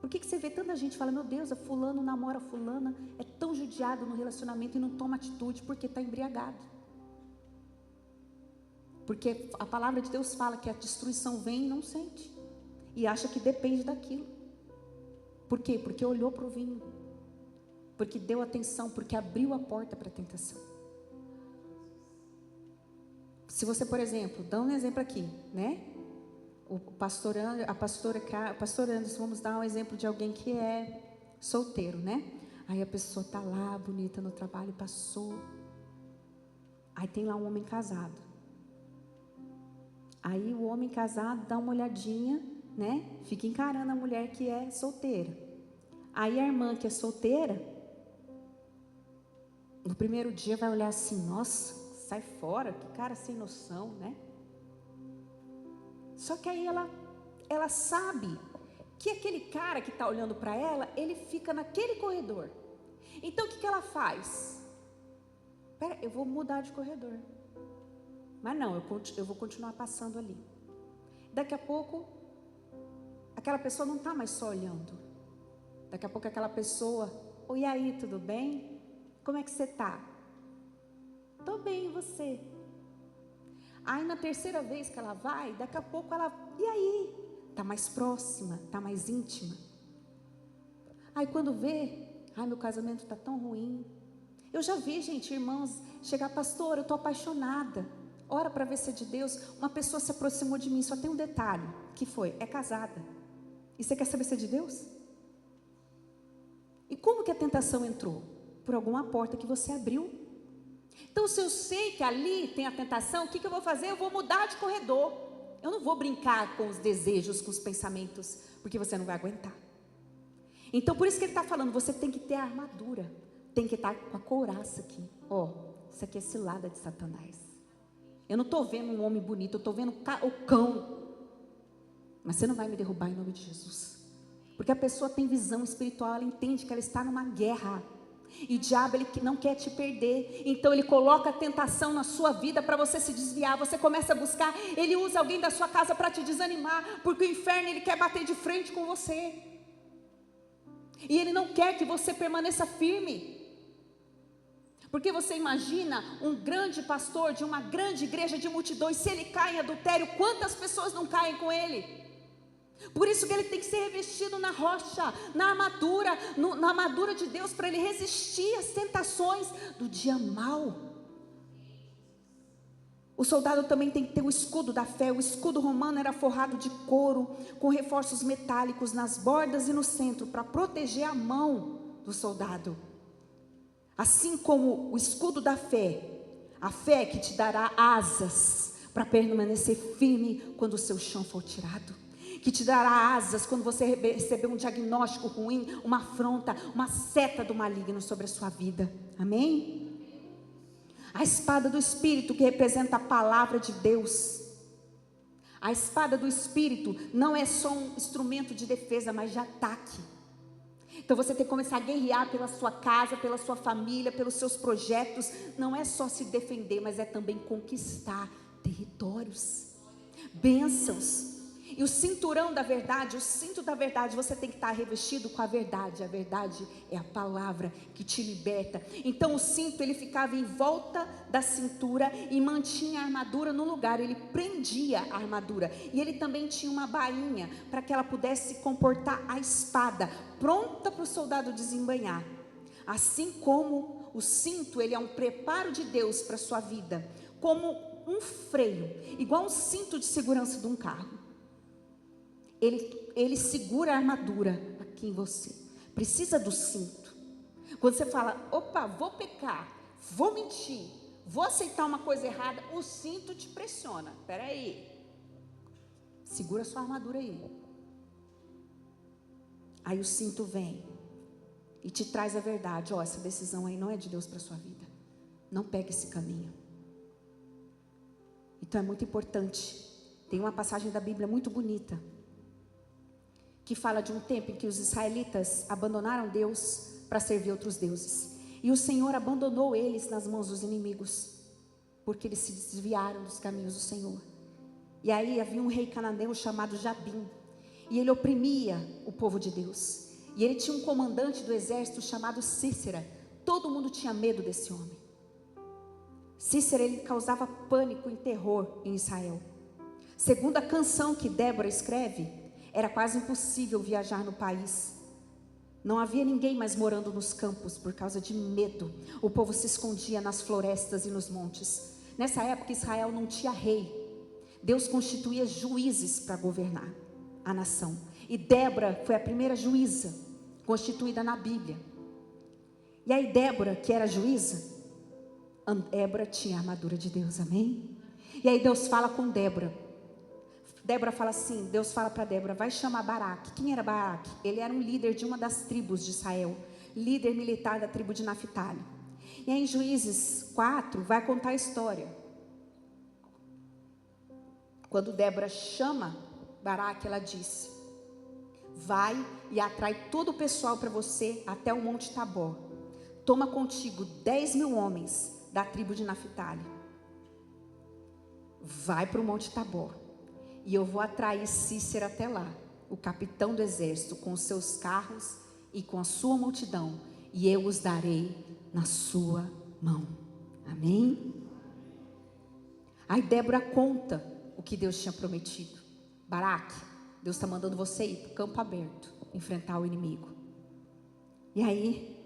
Por que você vê tanta gente falando: meu Deus, fulano namora fulana, é tão judiado no relacionamento e não toma atitude porque está embriagado? Porque a palavra de Deus fala que a destruição vem e não sente. E acha que depende daquilo. Por quê? Porque olhou para o vinho. Porque deu atenção, porque abriu a porta para a tentação. Se você, por exemplo, dá um exemplo aqui, né? A pastora Anderson, vamos dar um exemplo de alguém que é solteiro, né? Aí a pessoa está lá, bonita no trabalho, passou. Aí tem lá um homem casado. Aí o homem casado dá uma olhadinha, né? Fica encarando a mulher que é solteira. Aí a irmã que é solteira, no primeiro dia vai olhar assim: nossa, sai fora, que cara sem noção, né? Só que aí ela sabe que aquele cara que está olhando para ela, ele fica naquele corredor. Então o que ela faz? Espera, eu vou mudar de corredor. Mas não, eu vou continuar passando ali. Daqui a pouco, aquela pessoa não está mais só olhando. Daqui a pouco aquela pessoa: oi, aí, tudo bem? Como é que você está? Estou bem, e você? Aí na terceira vez que ela vai, daqui a pouco ela: e aí? Está mais próxima, está mais íntima. Aí quando vê: ai, meu casamento está tão ruim. Eu já vi, gente, irmãos, chegar: pastor, eu estou apaixonada. Ora para ver se é de Deus. Uma pessoa se aproximou de mim, só tem um detalhe, que foi: é casada. E você quer saber se é de Deus? E como que a tentação entrou? Por alguma porta que você abriu. Então se eu sei que ali tem a tentação, o que eu vou fazer? Eu vou mudar de corredor. Eu não vou brincar com os desejos, com os pensamentos, porque você não vai aguentar. Então por isso que ele está falando, você tem que ter a armadura. Tem que estar com a couraça aqui. Isso aqui é cilada de Satanás. Eu não estou vendo um homem bonito, eu estou vendo o cão. Mas você não vai me derrubar em nome de Jesus. Porque a pessoa tem visão espiritual, ela entende que ela está numa guerra. E o diabo, ele não quer te perder. Então ele coloca a tentação na sua vida para você se desviar. Você começa a buscar, ele usa alguém da sua casa para te desanimar. Porque o inferno, ele quer bater de frente com você. E ele não quer que você permaneça firme. Porque você imagina um grande pastor de uma grande igreja de multidões, se ele cai em adultério, quantas pessoas não caem com ele? Por isso que ele tem que ser revestido na rocha, na armadura de Deus, para ele resistir às tentações do dia mau. O soldado também tem que ter o escudo da fé. O escudo romano era forrado de couro, com reforços metálicos nas bordas e no centro, para proteger a mão do soldado. Assim como o escudo da fé, a fé que te dará asas para permanecer firme quando o seu chão for tirado, que te dará asas quando você receber um diagnóstico ruim, uma afronta, uma seta do maligno sobre a sua vida. Amém? A espada do Espírito, que representa a palavra de Deus. A espada do Espírito não é só um instrumento de defesa, mas de ataque. Então você tem que começar a guerrear pela sua casa, pela sua família, pelos seus projetos. Não é só se defender, mas é também conquistar territórios, bênçãos. E o cinturão da verdade, o cinto da verdade, você tem que estar revestido com a verdade. A verdade é a palavra que te liberta. Então o cinto, ele ficava em volta da cintura e mantinha a armadura no lugar. Ele prendia a armadura. E ele também tinha uma bainha para que ela pudesse comportar a espada, pronta para o soldado desembainhar. Assim como o cinto, ele é um preparo de Deus para a sua vida, como um freio, igual um cinto de segurança de um carro. Ele segura a armadura aqui em você. Precisa do cinto. Quando você fala, opa, vou pecar, vou mentir, vou aceitar uma coisa errada, o cinto te pressiona. Espera aí. Segura a sua armadura aí. Aí o cinto vem e te traz a verdade. Ó, essa decisão aí não é de Deus para a sua vida. Não pegue esse caminho. Então é muito importante. Tem uma passagem da Bíblia muito bonita, que fala de um tempo em que os israelitas abandonaram Deus para servir outros deuses. E o Senhor abandonou eles nas mãos dos inimigos, porque eles se desviaram dos caminhos do Senhor. E aí havia um rei cananeu chamado Jabim, e ele oprimia o povo de Deus. E ele tinha um comandante do exército chamado Cícera. Todo mundo tinha medo desse homem. Cícera, ele causava pânico e terror em Israel. Segundo a canção que Débora escreve, era quase impossível viajar no país. Não havia ninguém mais morando nos campos por causa de medo. O povo se escondia nas florestas e nos montes. Nessa época Israel não tinha rei. Deus constituía juízes para governar a nação. E Débora foi a primeira juíza constituída na Bíblia. E aí Débora, que era juíza, Débora tinha a armadura de Deus, amém? E aí Deus fala com Débora. Débora fala assim, Deus fala para Débora, vai chamar Baraque. Quem era Baraque? Ele era um líder de uma das tribos de Israel, líder militar da tribo de Naftali. E aí em Juízes 4 vai contar a história. Quando Débora chama Baraque, ela disse, vai e atrai todo o pessoal para você até o Monte Tabor. Toma contigo 10.000 homens da tribo de Naftali. Vai para o Monte Tabor. E eu vou atrair Cícera até lá, o capitão do exército, com os seus carros e com a sua multidão, e eu os darei na sua mão. Amém? Aí Débora conta o que Deus tinha prometido. Baraque, Deus está mandando você ir para o campo aberto, enfrentar o inimigo. E aí,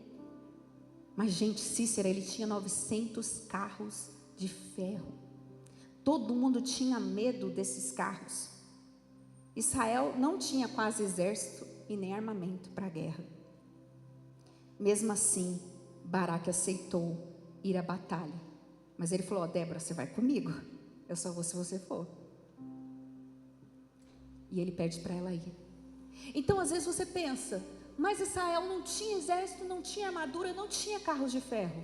mas gente, Cícera, ele tinha 900 carros de ferro. Todo mundo tinha medo desses carros. Israel não tinha quase exército e nem armamento para a guerra. Mesmo assim, Baraque aceitou ir à batalha. Mas ele falou, Débora, você vai comigo. Eu só vou se você for. E ele pede para ela ir. Então, às vezes você pensa, mas Israel não tinha exército, não tinha armadura, não tinha carros de ferro.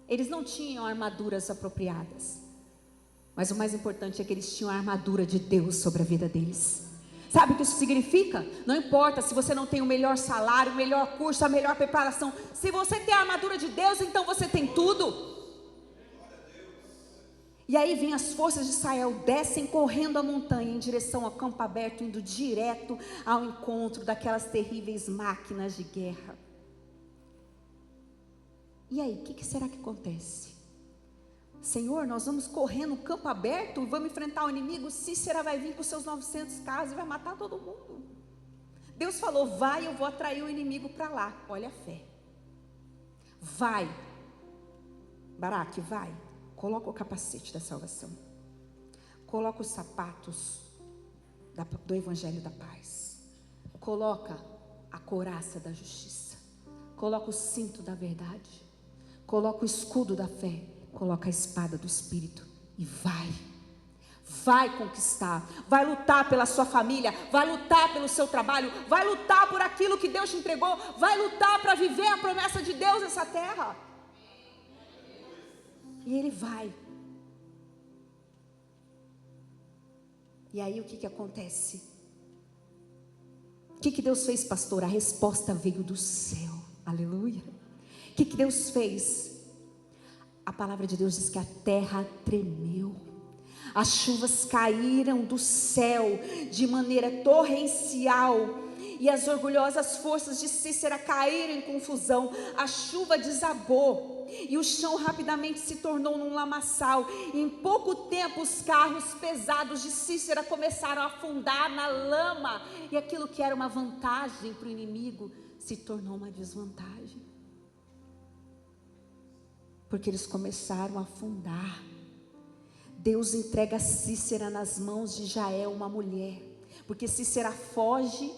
Eles não tinham armaduras apropriadas. Mas o mais importante é que eles tinham a armadura de Deus sobre a vida deles. Sabe o que isso significa? Não importa se você não tem o melhor salário, o melhor curso, a melhor preparação. Se você tem a armadura de Deus, então você tem tudo. E aí vem as forças de Israel, descem correndo a montanha em direção ao campo aberto, indo direto ao encontro daquelas terríveis máquinas de guerra. E aí, o que será que acontece? Senhor, nós vamos correr no campo aberto, vamos enfrentar o inimigo, Cícera vai vir com seus 900 carros e vai matar todo mundo. Deus falou, vai, eu vou atrair o inimigo para lá. Olha a fé. Vai. Baraque, vai. Coloca o capacete da salvação. Coloca os sapatos do evangelho da paz. Coloca a couraça da justiça. Coloca o cinto da verdade. Coloca o escudo da fé. Coloca a espada do Espírito e vai. vai conquistar, vai lutar pela sua família, vai lutar pelo seu trabalho, vai lutar por aquilo que Deus te entregou, vai lutar para viver a promessa de Deus nessa terra. E ele vai. E aí o que acontece? O que Deus fez, pastor? A resposta veio do céu. Aleluia. O que Deus fez? A palavra de Deus diz que a terra tremeu. As chuvas caíram do céu de maneira torrencial. E as orgulhosas forças de Cícera caíram em confusão. A chuva desabou. E o chão rapidamente se tornou num lamaçal. E em pouco tempo os carros pesados de Cícera começaram a afundar na lama. E aquilo que era uma vantagem para o inimigo se tornou uma desvantagem. Porque eles começaram a afundar. Deus entrega Cícera nas mãos de Jael, uma mulher. Porque Cícera foge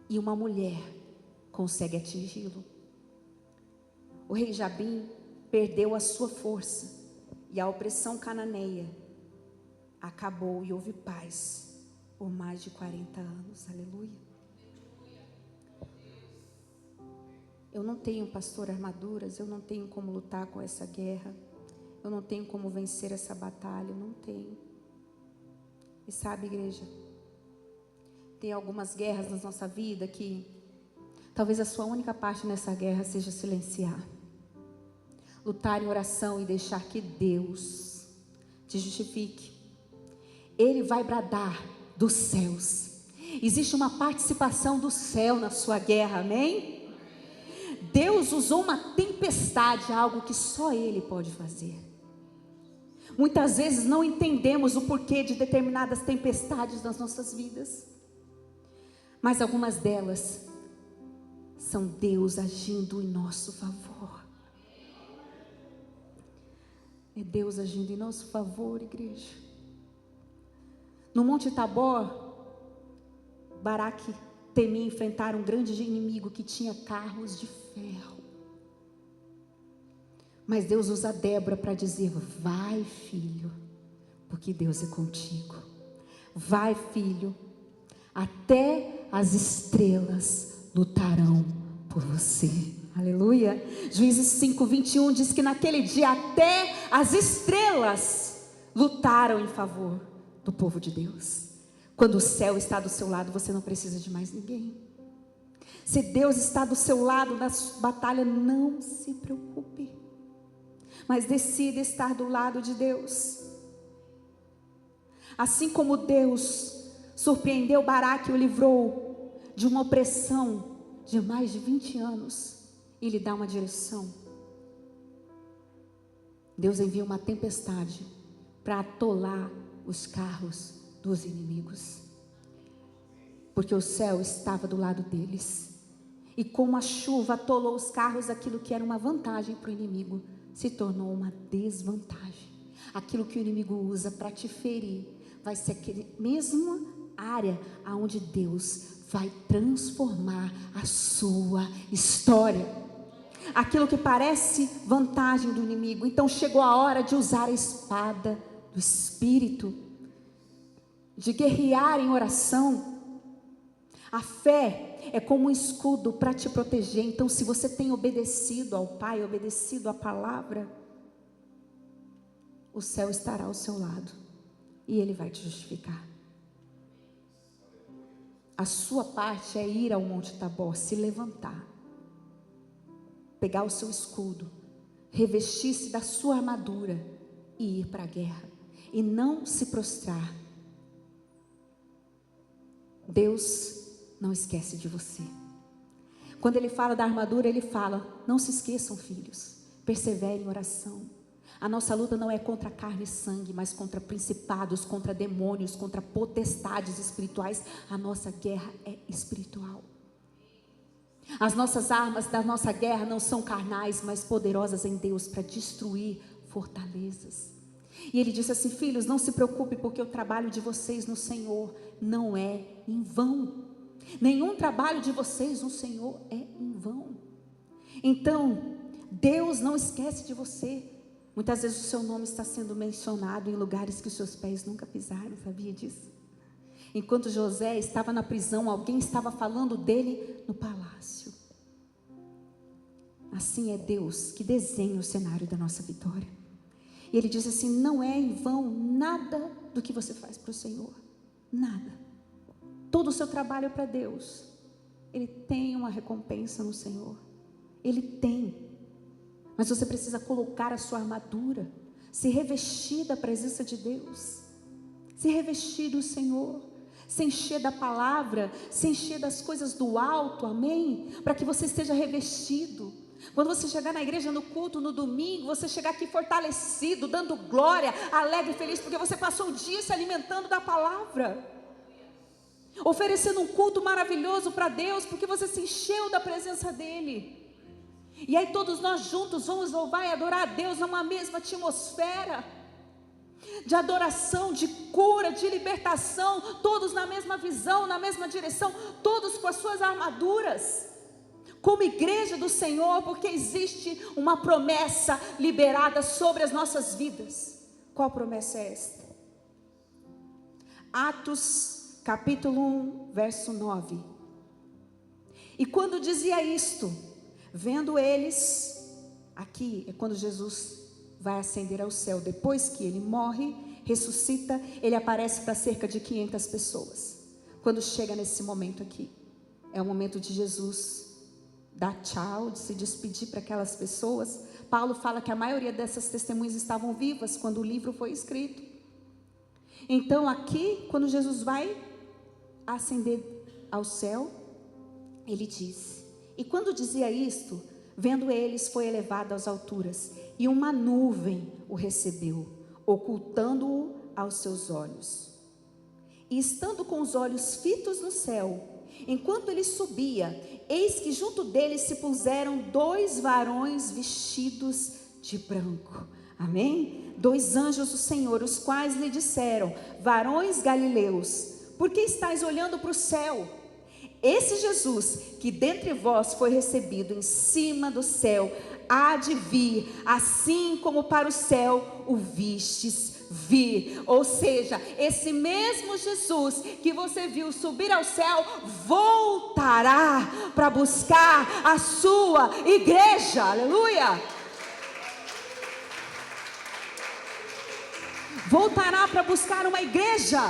e uma mulher consegue atingi-lo. O rei Jabim perdeu a sua força e a opressão cananeia acabou e houve paz por mais de 40 anos. Aleluia. Eu não tenho, pastor, armaduras, eu não tenho como lutar com essa guerra, eu não tenho como vencer essa batalha, eu não tenho. E sabe, igreja, tem algumas guerras na nossa vida que talvez a sua única parte nessa guerra seja silenciar, lutar em oração e deixar que Deus te justifique. Ele vai bradar dos céus. Existe uma participação do céu na sua guerra, amém? Deus usou uma tempestade, algo que só Ele pode fazer. Muitas vezes não entendemos o porquê de determinadas tempestades nas nossas vidas, mas algumas delas são Deus agindo em nosso favor. É Deus agindo em nosso favor, igreja. No Monte Tabor, Baraque temia enfrentar um grande inimigo que tinha carros de ferro. Mas Deus usa Débora para dizer: vai, filho, porque Deus é contigo. Vai, filho, até as estrelas lutarão por você. Aleluia. Juízes 5:21 diz que naquele dia até as estrelas lutaram em favor do povo de Deus. Quando o céu está do seu lado, você não precisa de mais ninguém. Se Deus está do seu lado na batalha, não se preocupe, mas decida estar do lado de Deus. Assim como Deus surpreendeu Baraque e o livrou de uma opressão de mais de 20 anos e lhe dá uma direção, Deus envia uma tempestade para atolar os carros dos inimigos, porque o céu estava do lado deles. E como a chuva atolou os carros, aquilo que era uma vantagem para o inimigo se tornou uma desvantagem. Aquilo que o inimigo usa para te ferir vai ser aquela mesma área aonde Deus vai transformar a sua história. Aquilo que parece vantagem do inimigo. Então chegou a hora de usar a espada do Espírito, de guerrear em oração. A fé é como um escudo para te proteger. Então, se você tem obedecido ao Pai, obedecido à palavra, o céu estará ao seu lado e Ele vai te justificar. A sua parte é ir ao Monte Tabor, se levantar, pegar o seu escudo, revestir-se da sua armadura e ir para a guerra, e não se prostrar. Deus não esquece de você. Quando Ele fala da armadura, Ele fala: não se esqueçam, filhos, perseverem em oração. A nossa luta não é contra carne e sangue, mas contra principados, contra demônios, contra potestades espirituais. A nossa guerra é espiritual. As nossas armas da nossa guerra não são carnais, mas poderosas em Deus para destruir fortalezas. E Ele disse assim: filhos, não se preocupem, porque o trabalho de vocês no Senhor não é em vão. Nenhum trabalho de vocês no Senhor é em vão. Então, Deus não esquece de você. Muitas vezes o seu nome está sendo mencionado em lugares que os seus pés nunca pisaram, sabia disso? Enquanto José estava na prisão, alguém estava falando dele no palácio. Assim é Deus que desenha o cenário da nossa vitória. E Ele diz assim: não é em vão nada do que você faz para o Senhor. Nada. Todo o seu trabalho é para Deus. Ele tem uma recompensa no Senhor. Ele tem. Mas você precisa colocar a sua armadura, se revestir da presença de Deus, se revestir do Senhor, se encher da palavra, se encher das coisas do alto, amém? Para que você esteja revestido. Quando você chegar na igreja no culto, no domingo, você chegar aqui fortalecido, dando glória, alegre e feliz, porque você passou o dia se alimentando da palavra, oferecendo um culto maravilhoso para Deus, porque você se encheu da presença dEle. E aí todos nós juntos vamos louvar e adorar a Deus numa mesma atmosfera de adoração, de cura, de libertação, todos na mesma visão, na mesma direção, todos com as suas armaduras, como igreja do Senhor, porque existe uma promessa liberada sobre as nossas vidas. Qual promessa é esta? Atos capítulo 1, verso 9. E quando dizia isto, vendo eles, aqui é quando Jesus vai ascender ao céu, depois que ele morre, ressuscita, ele aparece para cerca de 500 pessoas. Quando chega nesse momento aqui, é o momento de Jesus dar tchau, de se despedir para aquelas pessoas. Paulo fala que a maioria dessas testemunhas estavam vivas quando o livro foi escrito. Então aqui, quando Jesus vai ascender ao céu, ele diz: e quando dizia isto, vendo eles, foi elevado às alturas, e uma nuvem o recebeu, ocultando-o aos seus olhos. E estando com os olhos fitos no céu, enquanto ele subia, eis que junto dele se puseram 2 varões vestidos de branco. Amém? 2 anjos do Senhor, os quais lhe disseram: varões galileus, por que estáis olhando para o céu? Esse Jesus, que dentre vós foi recebido em cima do céu, há de vir, assim como para o céu o vistes vir. Ou seja, esse mesmo Jesus que você viu subir ao céu, voltará para buscar a sua igreja. Aleluia! Voltará para buscar uma igreja.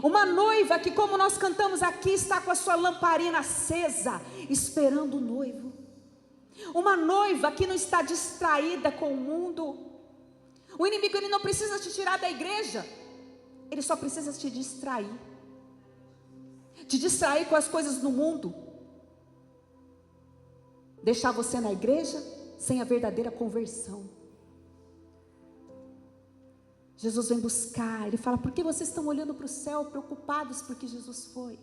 Uma noiva que, como nós cantamos aqui, está com a sua lamparina acesa, esperando o noivo. Uma noiva que não está distraída com o mundo. O inimigo, ele não precisa te tirar da igreja, ele só precisa te distrair. Te distrair com as coisas do mundo. Deixar você na igreja sem a verdadeira conversão. Jesus vem buscar, ele fala: por que vocês estão olhando para o céu, preocupados porque Jesus foi?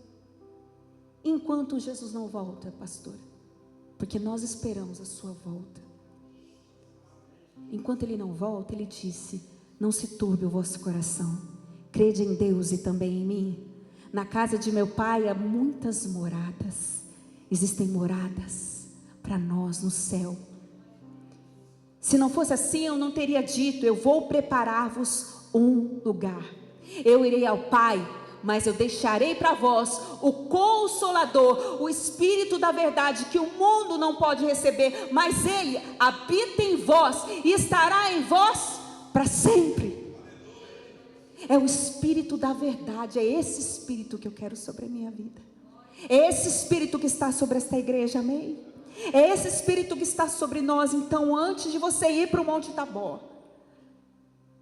Enquanto Jesus não volta, pastor, porque nós esperamos a sua volta. Enquanto ele não volta, ele disse: não se turbe o vosso coração, crede em Deus e também em mim. Na casa de meu pai há muitas moradas, existem moradas para nós no céu. Se não fosse assim, eu não teria dito: eu vou preparar-vos um lugar. Eu irei ao Pai, mas eu deixarei para vós o Consolador, o Espírito da verdade, que o mundo não pode receber, mas Ele habita em vós e estará em vós para sempre. É o Espírito da verdade, é esse Espírito que eu quero sobre a minha vida. É esse Espírito que está sobre esta igreja, amém? É esse Espírito que está sobre nós. Então, antes de você ir para o Monte Tabor,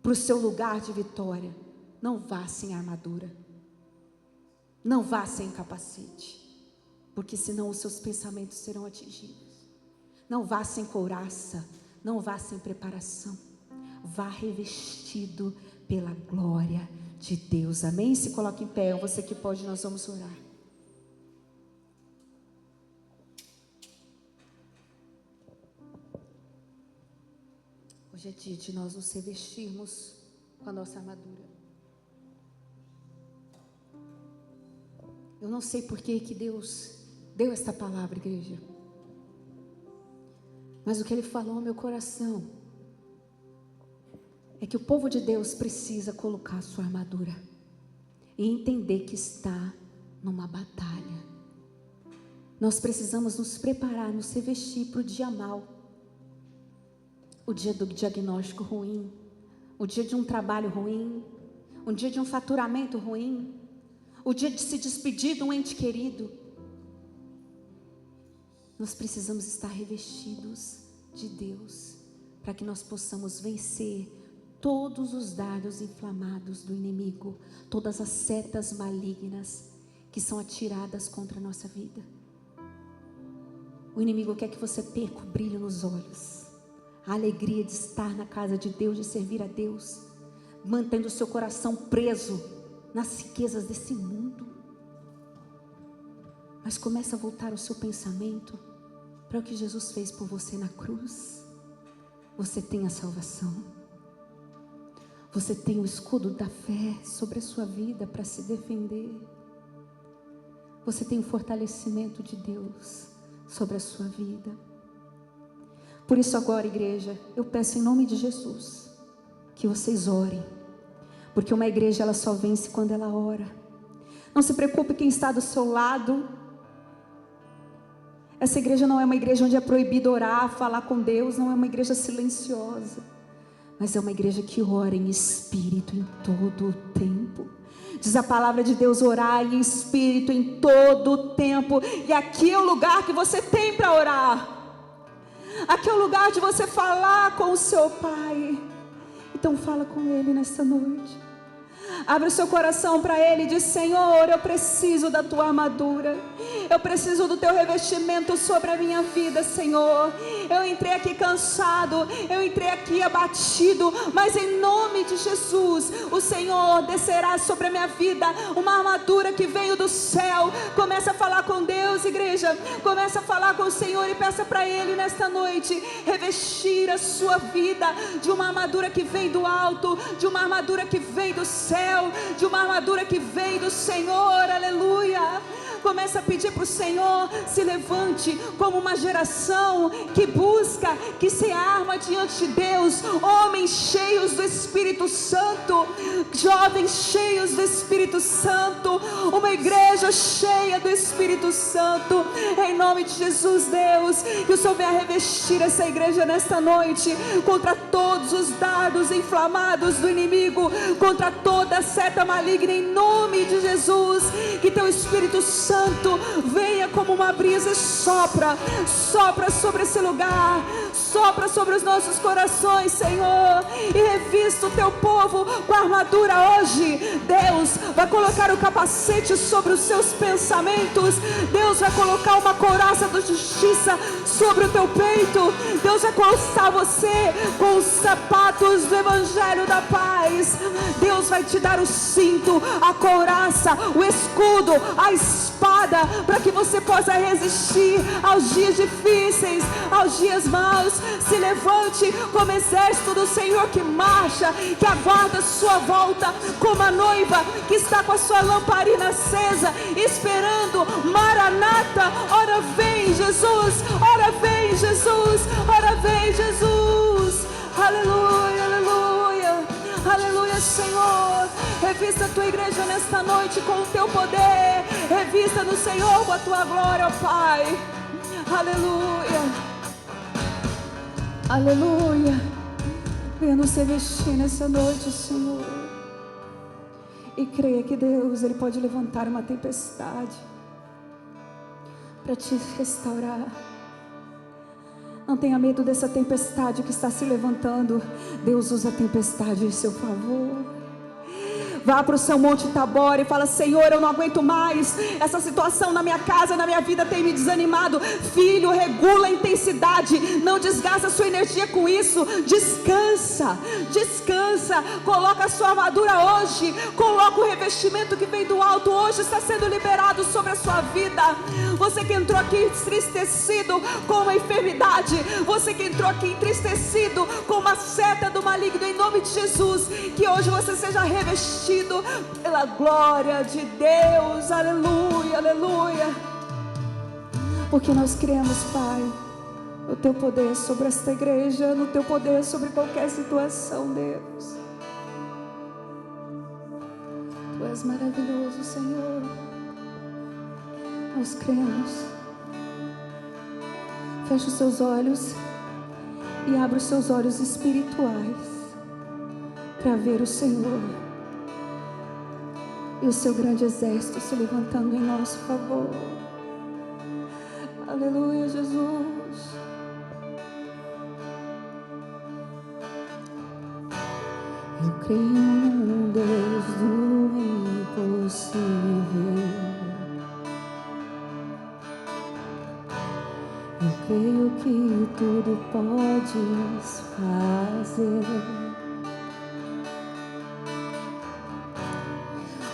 para o seu lugar de vitória, não vá sem armadura, não vá sem capacete, porque senão os seus pensamentos serão atingidos. Não vá sem couraça, não vá sem preparação, vá revestido pela glória de Deus, amém? Se coloque em pé, você que pode, nós vamos orar. Hoje é dia de nós nos revestirmos com a nossa armadura. Eu não sei por que Deus deu esta palavra, igreja, mas o que Ele falou ao meu coração é que o povo de Deus precisa colocar a sua armadura e entender que está numa batalha. Nós precisamos nos preparar, nos revestir para o dia mau, o dia do diagnóstico ruim, o dia de um trabalho ruim, o dia de um faturamento ruim, o dia de se despedir de um ente querido. Nós precisamos estar revestidos de Deus, para que nós possamos vencer todos os dardos inflamados do inimigo, todas as setas malignas que são atiradas contra a nossa vida. O inimigo quer que você perca o brilho nos olhos, a alegria de estar na casa de Deus, de servir a Deus, mantendo o seu coração preso nas riquezas desse mundo. Mas começa a voltar o seu pensamento para o que Jesus fez por você na cruz. Você tem a salvação. Você tem o escudo da fé sobre a sua vida para se defender. Você tem o fortalecimento de Deus sobre a sua vida. Por isso agora, igreja, eu peço em nome de Jesus que vocês orem, porque uma igreja ela só vence quando ela ora. Não se preocupe quem está do seu lado. Essa igreja não é uma igreja onde é proibido orar, falar com Deus, não é uma igreja silenciosa, mas é uma igreja que ora em espírito em todo o tempo. Diz a palavra de Deus: orar em espírito em todo o tempo. E aqui é o lugar que você tem para orar. Aqui é o lugar de você falar com o seu Pai. Então fala com Ele nesta noite. Abre o seu coração para Ele e diz: Senhor, eu preciso da tua armadura, eu preciso do teu revestimento sobre a minha vida, Senhor. Eu entrei aqui cansado, eu entrei aqui abatido, mas em nome de Jesus, o Senhor descerá sobre a minha vida uma armadura que veio do céu. Começa a falar com Deus, igreja, começa a falar com o Senhor e peça para Ele nesta noite revestir a sua vida de uma armadura que vem do alto, de uma armadura que vem do céu, de uma armadura que vem do Senhor. Aleluia. Começa a pedir para o Senhor: se levante como uma geração que busca, que se arma diante de Deus, homens cheios do Espírito Santo, jovens cheios do Espírito Santo, uma igreja cheia do Espírito Santo. Em nome de Jesus, Deus, que o Senhor venha revestir essa igreja nesta noite contra todos os dardos inflamados do inimigo, contra toda seta maligna. Em nome de Jesus, que teu Espírito Santo venha como uma brisa e sopra sobre esse lugar, sopra sobre os nossos corações, Senhor, e revista o teu povo com a armadura hoje. Deus vai colocar o capacete sobre os seus pensamentos. Deus vai colocar uma couraça da justiça sobre o teu peito. Deus vai calçar você com os sapatos do evangelho da paz. Deus vai te dar o cinto, a couraça, o escudo, a espada, para que você possa resistir aos dias difíceis, aos dias maus. Se levante como exército do Senhor que marcha, que aguarda a sua volta, como a noiva que está com a sua lamparina acesa, esperando. Maranata, ora vem Jesus, ora vem Jesus, ora vem Jesus. Aleluia, aleluia, aleluia, Senhor. Revista a tua igreja nesta noite com o teu poder, revista no Senhor com a tua glória, ó Pai. Aleluia, aleluia. Venha nos revestir nessa noite, Senhor, e creia que Deus, Ele pode levantar uma tempestade para te restaurar. Não tenha medo dessa tempestade que está se levantando. Deus usa a tempestade em seu favor. Vá para o seu Monte Tabor e fala: Senhor, eu não aguento mais, essa situação na minha casa, na minha vida tem me desanimado. Filho, regula a intensidade, não desgasta a sua energia com isso. Descansa, descansa. Coloca a sua armadura hoje, coloca o revestimento que vem do alto. Hoje está sendo liberado sobre a sua vida. Você que entrou aqui entristecido com uma enfermidade, você que entrou aqui entristecido com uma seta do maligno, em nome de Jesus, que hoje você seja revestido pela glória de Deus. Aleluia, aleluia. Porque nós cremos, Pai, no teu poder sobre esta igreja, no teu poder sobre qualquer situação, Deus. Tu és maravilhoso, Senhor. Nós cremos. Feche os seus olhos e abra os seus olhos espirituais para ver o Senhor e o seu grande exército se levantando em nosso favor. Aleluia, Jesus. Eu creio num Deus do impossível. Eu creio que tudo podes fazer.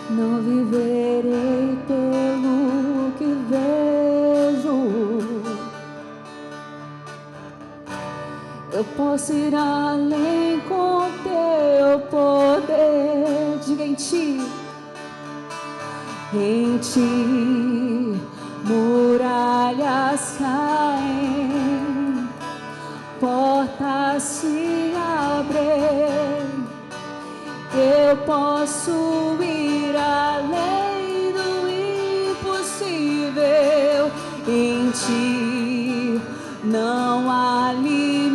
Não viverei pelo que vejo. Eu posso ir além com teu poder. Diga em ti. Em ti muralhas caem, portas se abrem. Eu posso ir além do impossível. Em ti não há limites.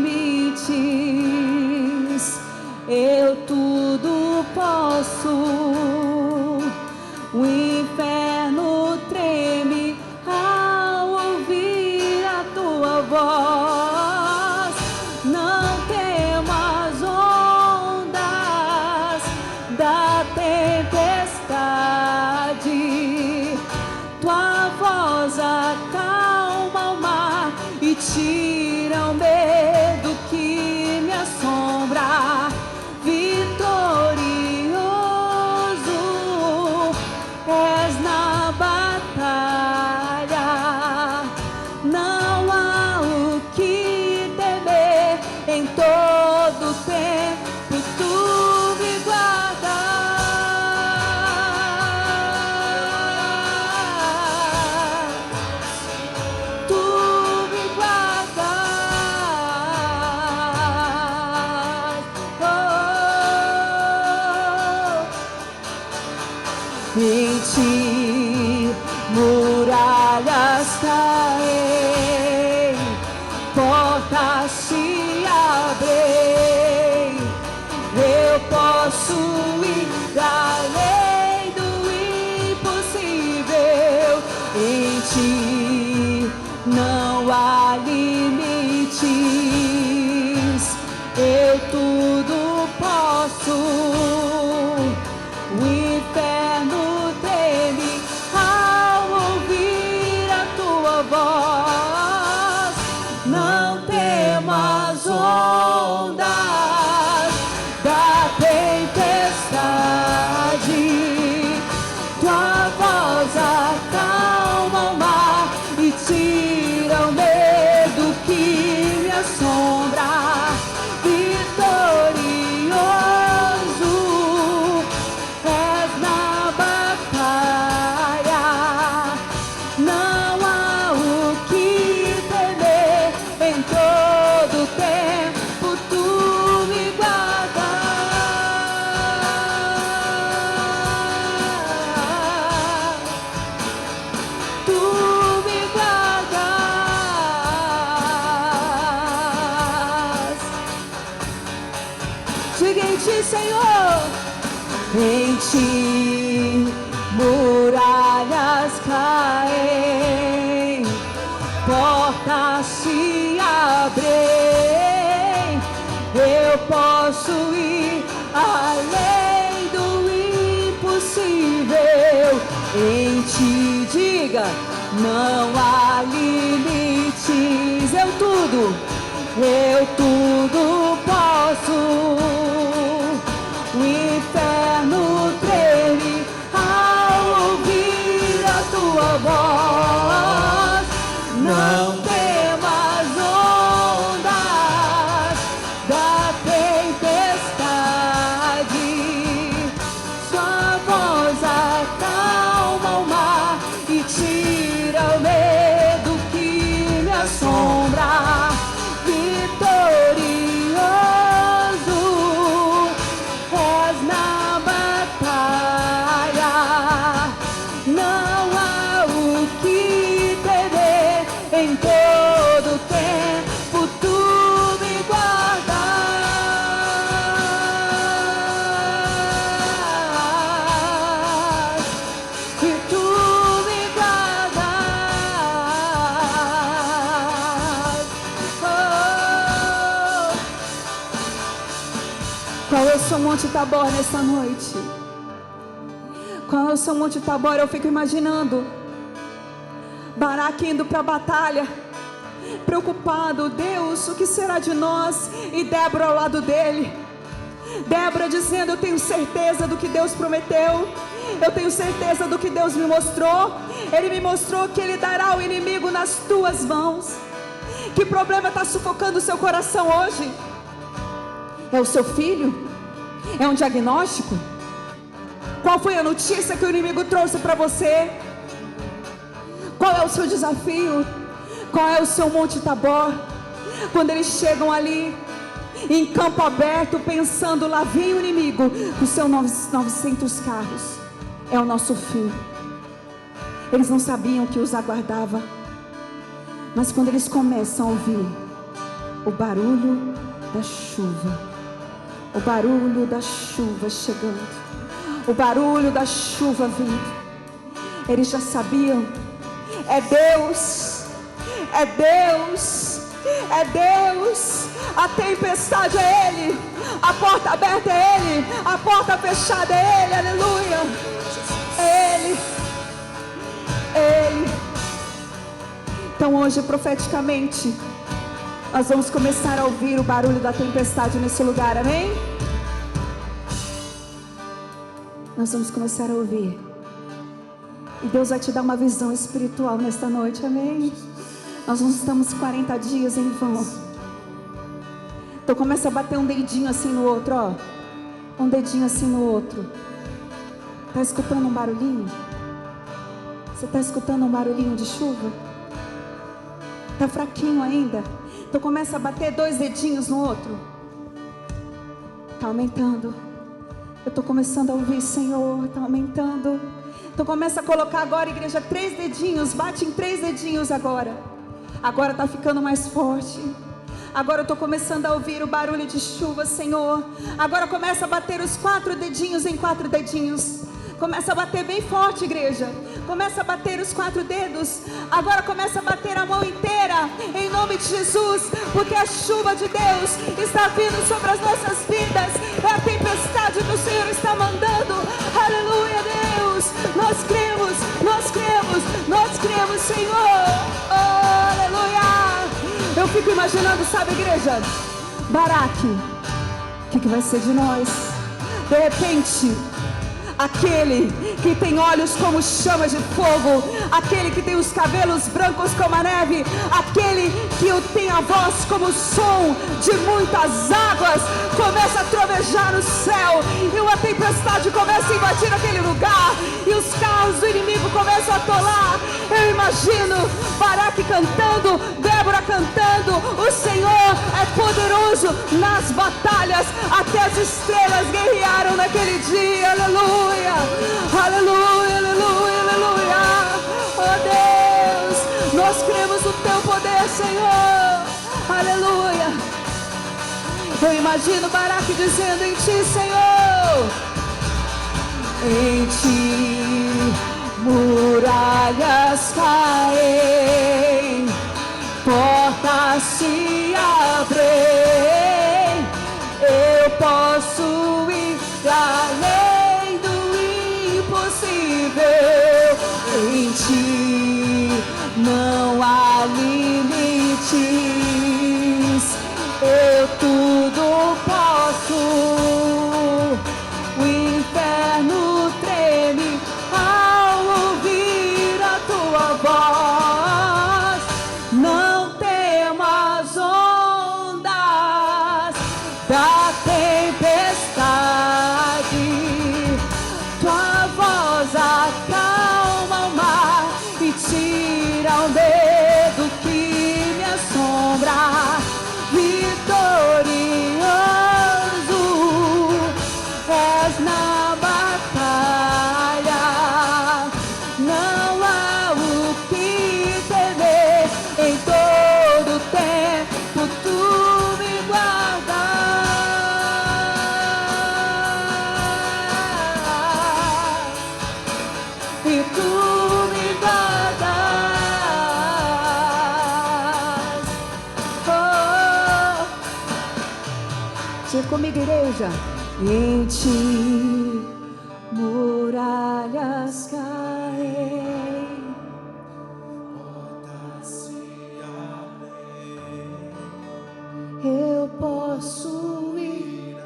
Eu tudo posso. O inferno treme ao ouvir a tua voz. Não temas ondas da tempestade. Tua voz acalma o mar e tira o medo que me assombra. Vitorioso és na batalha. Não há o que temer. Em todo tempo tu me guardas. Tu me guardas. Oh. Em ti muralhas caem, portas se abrem. Eu posso ir além do impossível. Em ti não há limites. Eu tudo posso. O inferno treme ao ouvir a tua voz. Não temas ondas da tempestade. Tua voz acalma o mar e tira o medo que me assombra. Vitorioso és na batalha. Não há o que temer. Em todo tempo tu me guardas. Tu me guardas. Diga em ti, Senhor. Em ti muralhas caem, portas se abrem. Eu posso ir além do impossível. Em ti, diga, não há limites. Eu tudo posso. O inferno treme ao ouvir a tua voz. Não temas ondas da tempestade. Sua voz acalma o mar e tira o medo que me assombra. Vitorioso Qual é o seu Monte Tabor nessa noite? Qual é o seu Monte Tabor? Eu fico imaginando Baraque indo para a batalha, preocupado: Deus, o que será de nós? E Débora ao lado dele. Débora dizendo: eu tenho certeza do que Deus prometeu, eu tenho certeza do que Deus me mostrou. Ele me mostrou que Ele dará o inimigo nas tuas mãos. Que problema está sufocando o seu coração hoje? É o seu filho? É um diagnóstico? Qual foi a notícia que o inimigo trouxe para você? Qual é o seu desafio? Qual é o seu Monte Tabor? Quando eles chegam ali em campo aberto, pensando: lá vem o inimigo com seus 900 carros, é o nosso fim. Eles não sabiam o que os aguardava, mas quando eles começam a ouvir o barulho da chuva, o barulho da chuva chegando, o barulho da chuva vindo, eles já sabiam: é Deus, é Deus, é Deus. A tempestade é Ele, a porta aberta é Ele, a porta fechada é Ele, aleluia, é Ele, é Ele. Então hoje, profeticamente, nós vamos começar a ouvir o barulho da tempestade nesse lugar, amém? Nós vamos começar a ouvir, e Deus vai te dar uma visão espiritual nesta noite, amém? Nós não estamos 40 dias em vão. Então começa a bater um dedinho assim no outro, ó. Um dedinho assim no outro. Está escutando um barulhinho? Você está escutando um barulhinho de chuva? Está fraquinho ainda? Então começa a bater 2 dedinhos no outro. Está aumentando. Eu estou começando a ouvir: Senhor, está aumentando. Então começa a colocar agora, igreja, 3 dedinhos. Bate em 3 dedinhos agora. Agora está ficando mais forte. Agora eu estou começando a ouvir o barulho de chuva, Senhor. Agora começa a bater os 4 dedinhos em 4 dedinhos. Começa a bater bem forte, igreja. Começa a bater os 4 dedos. Agora começa a bater a mão inteira, em nome de Jesus, porque a chuva de Deus está vindo sobre as nossas vidas. É a tempestade que o Senhor está mandando. Aleluia, Deus. Nós cremos, nós cremos, nós cremos, Senhor. Oh, aleluia. Eu fico imaginando, sabe, igreja, Baraque, o que vai ser de nós? De repente, aquele que tem olhos como chamas de fogo, aquele que tem os cabelos brancos como a neve, aquele que tem a voz como o som de muitas águas, começa a trovejar no céu, e uma tempestade começa a invadir aquele lugar, e os carros do inimigo começam a atolar. Eu imagino Baraque cantando, Débora cantando: o Senhor é poderoso nas batalhas, até as estrelas guerrearam naquele dia, aleluia, aleluia, aleluia, aleluia. Oh Deus, nós cremos no teu poder, Senhor, aleluia. Eu imagino Baraque dizendo: em ti, Senhor, em ti muralhas caem, portas se abrem, eu posso ir além do impossível. Em ti não há limites, eu tudo posso. O inferno treme ao ouvir a tua voz. Não temas ondas da tempestade, tua voz acalma o mar e tira o medo que me assombra. Vitorioso és na batalha, não há o que temer. Em todo tempo tu me guardas, e tu me guardas. Oh. Diga comigo, igreja: Em ti muralhas caem, portas se abrem. eu posso ir.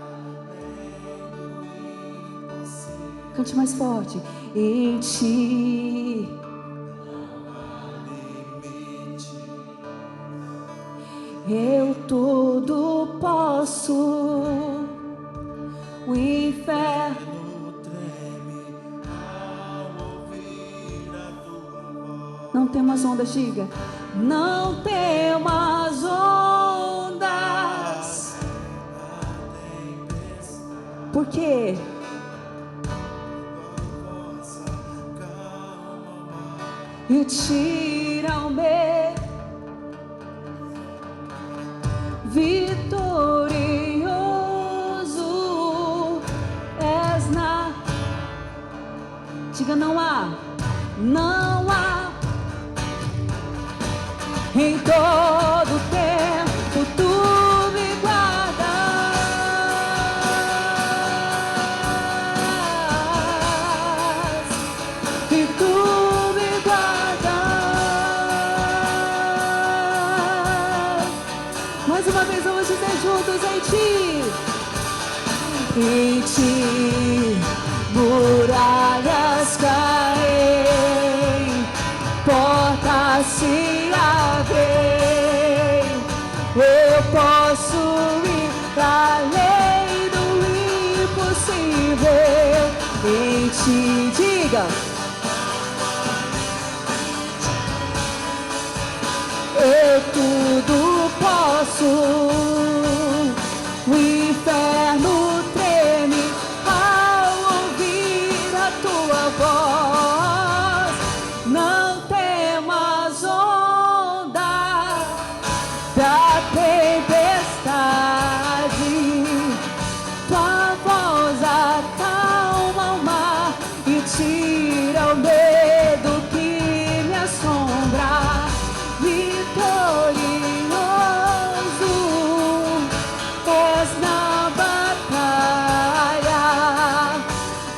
Cante mais forte. Em ti eu tudo posso. O inferno Treme ao ouvir a tua voz. não tem umas ondas, diga. Não tem umas ondas. Por quê? E tira o medo. Vitorioso és na. Diga, não há. Não há. Em todo tempo tu me guardas. E tu me guardas. Mais uma vez vamos dizer juntos: em ti. Em ti muralhas caem, portas se abrem. Eu posso ir além do impossível. Em ti, diga. Eu tudo posso. O inferno treme ao ouvir a tua voz. Não temas onda da tempestade. Tua voz acalma o mar e tira o medo que me assombra. Vitorioso és na batalha,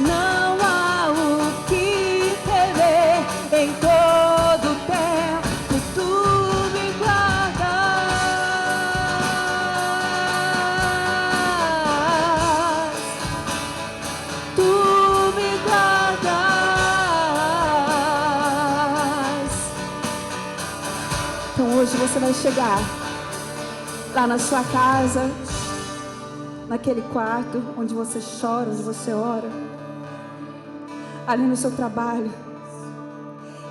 não há o que temer. Em todo tempo tu me guardas, tu me guardas. Então hoje você vai chegar lá na sua casa, naquele quarto onde você chora, onde você ora, ali no seu trabalho,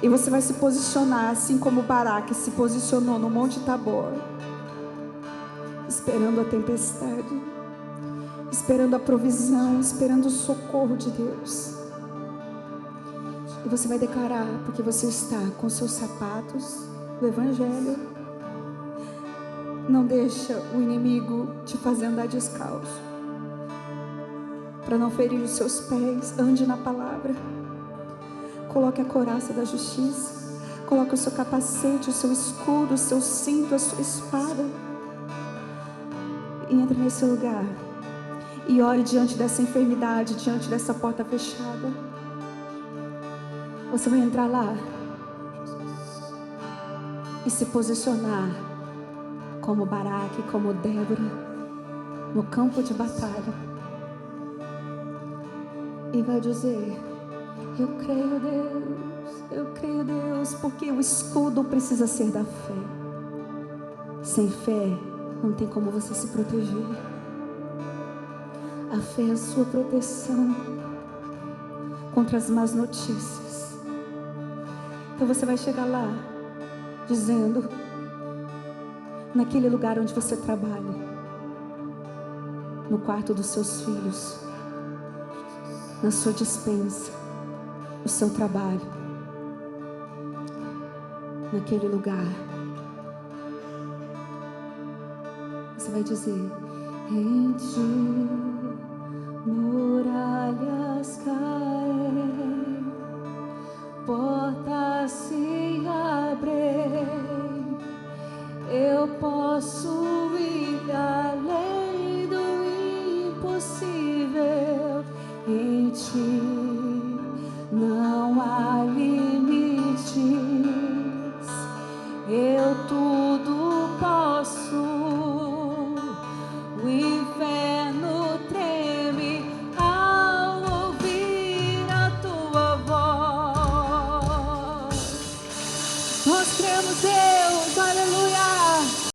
e você vai se posicionar assim como Baraque se posicionou no Monte Tabor, esperando a tempestade, esperando a provisão, esperando o socorro de Deus. E você vai declarar, porque você está com seus sapatos do Evangelho. Não deixa o inimigo te fazer andar descalço, para não ferir os seus pés. Ande na palavra. Coloque a couraça da justiça. Coloque o seu capacete, o seu escudo, o seu cinto, a sua espada. E entre nesse lugar e ore diante dessa enfermidade, diante dessa porta fechada. Você vai entrar lá e se posicionar como Baraque, como Débora, no campo de batalha. E vai dizer: eu creio, Deus, porque o escudo precisa ser da fé. Sem fé, não tem como você se proteger. A fé é a sua proteção contra as más notícias. Então você vai chegar lá, dizendo, naquele lugar onde você trabalha, no quarto dos seus filhos, na sua despensa, no seu trabalho, naquele lugar, você vai dizer: em ti muralhas caem, portas se abrem, eu posso ir além do impossível. na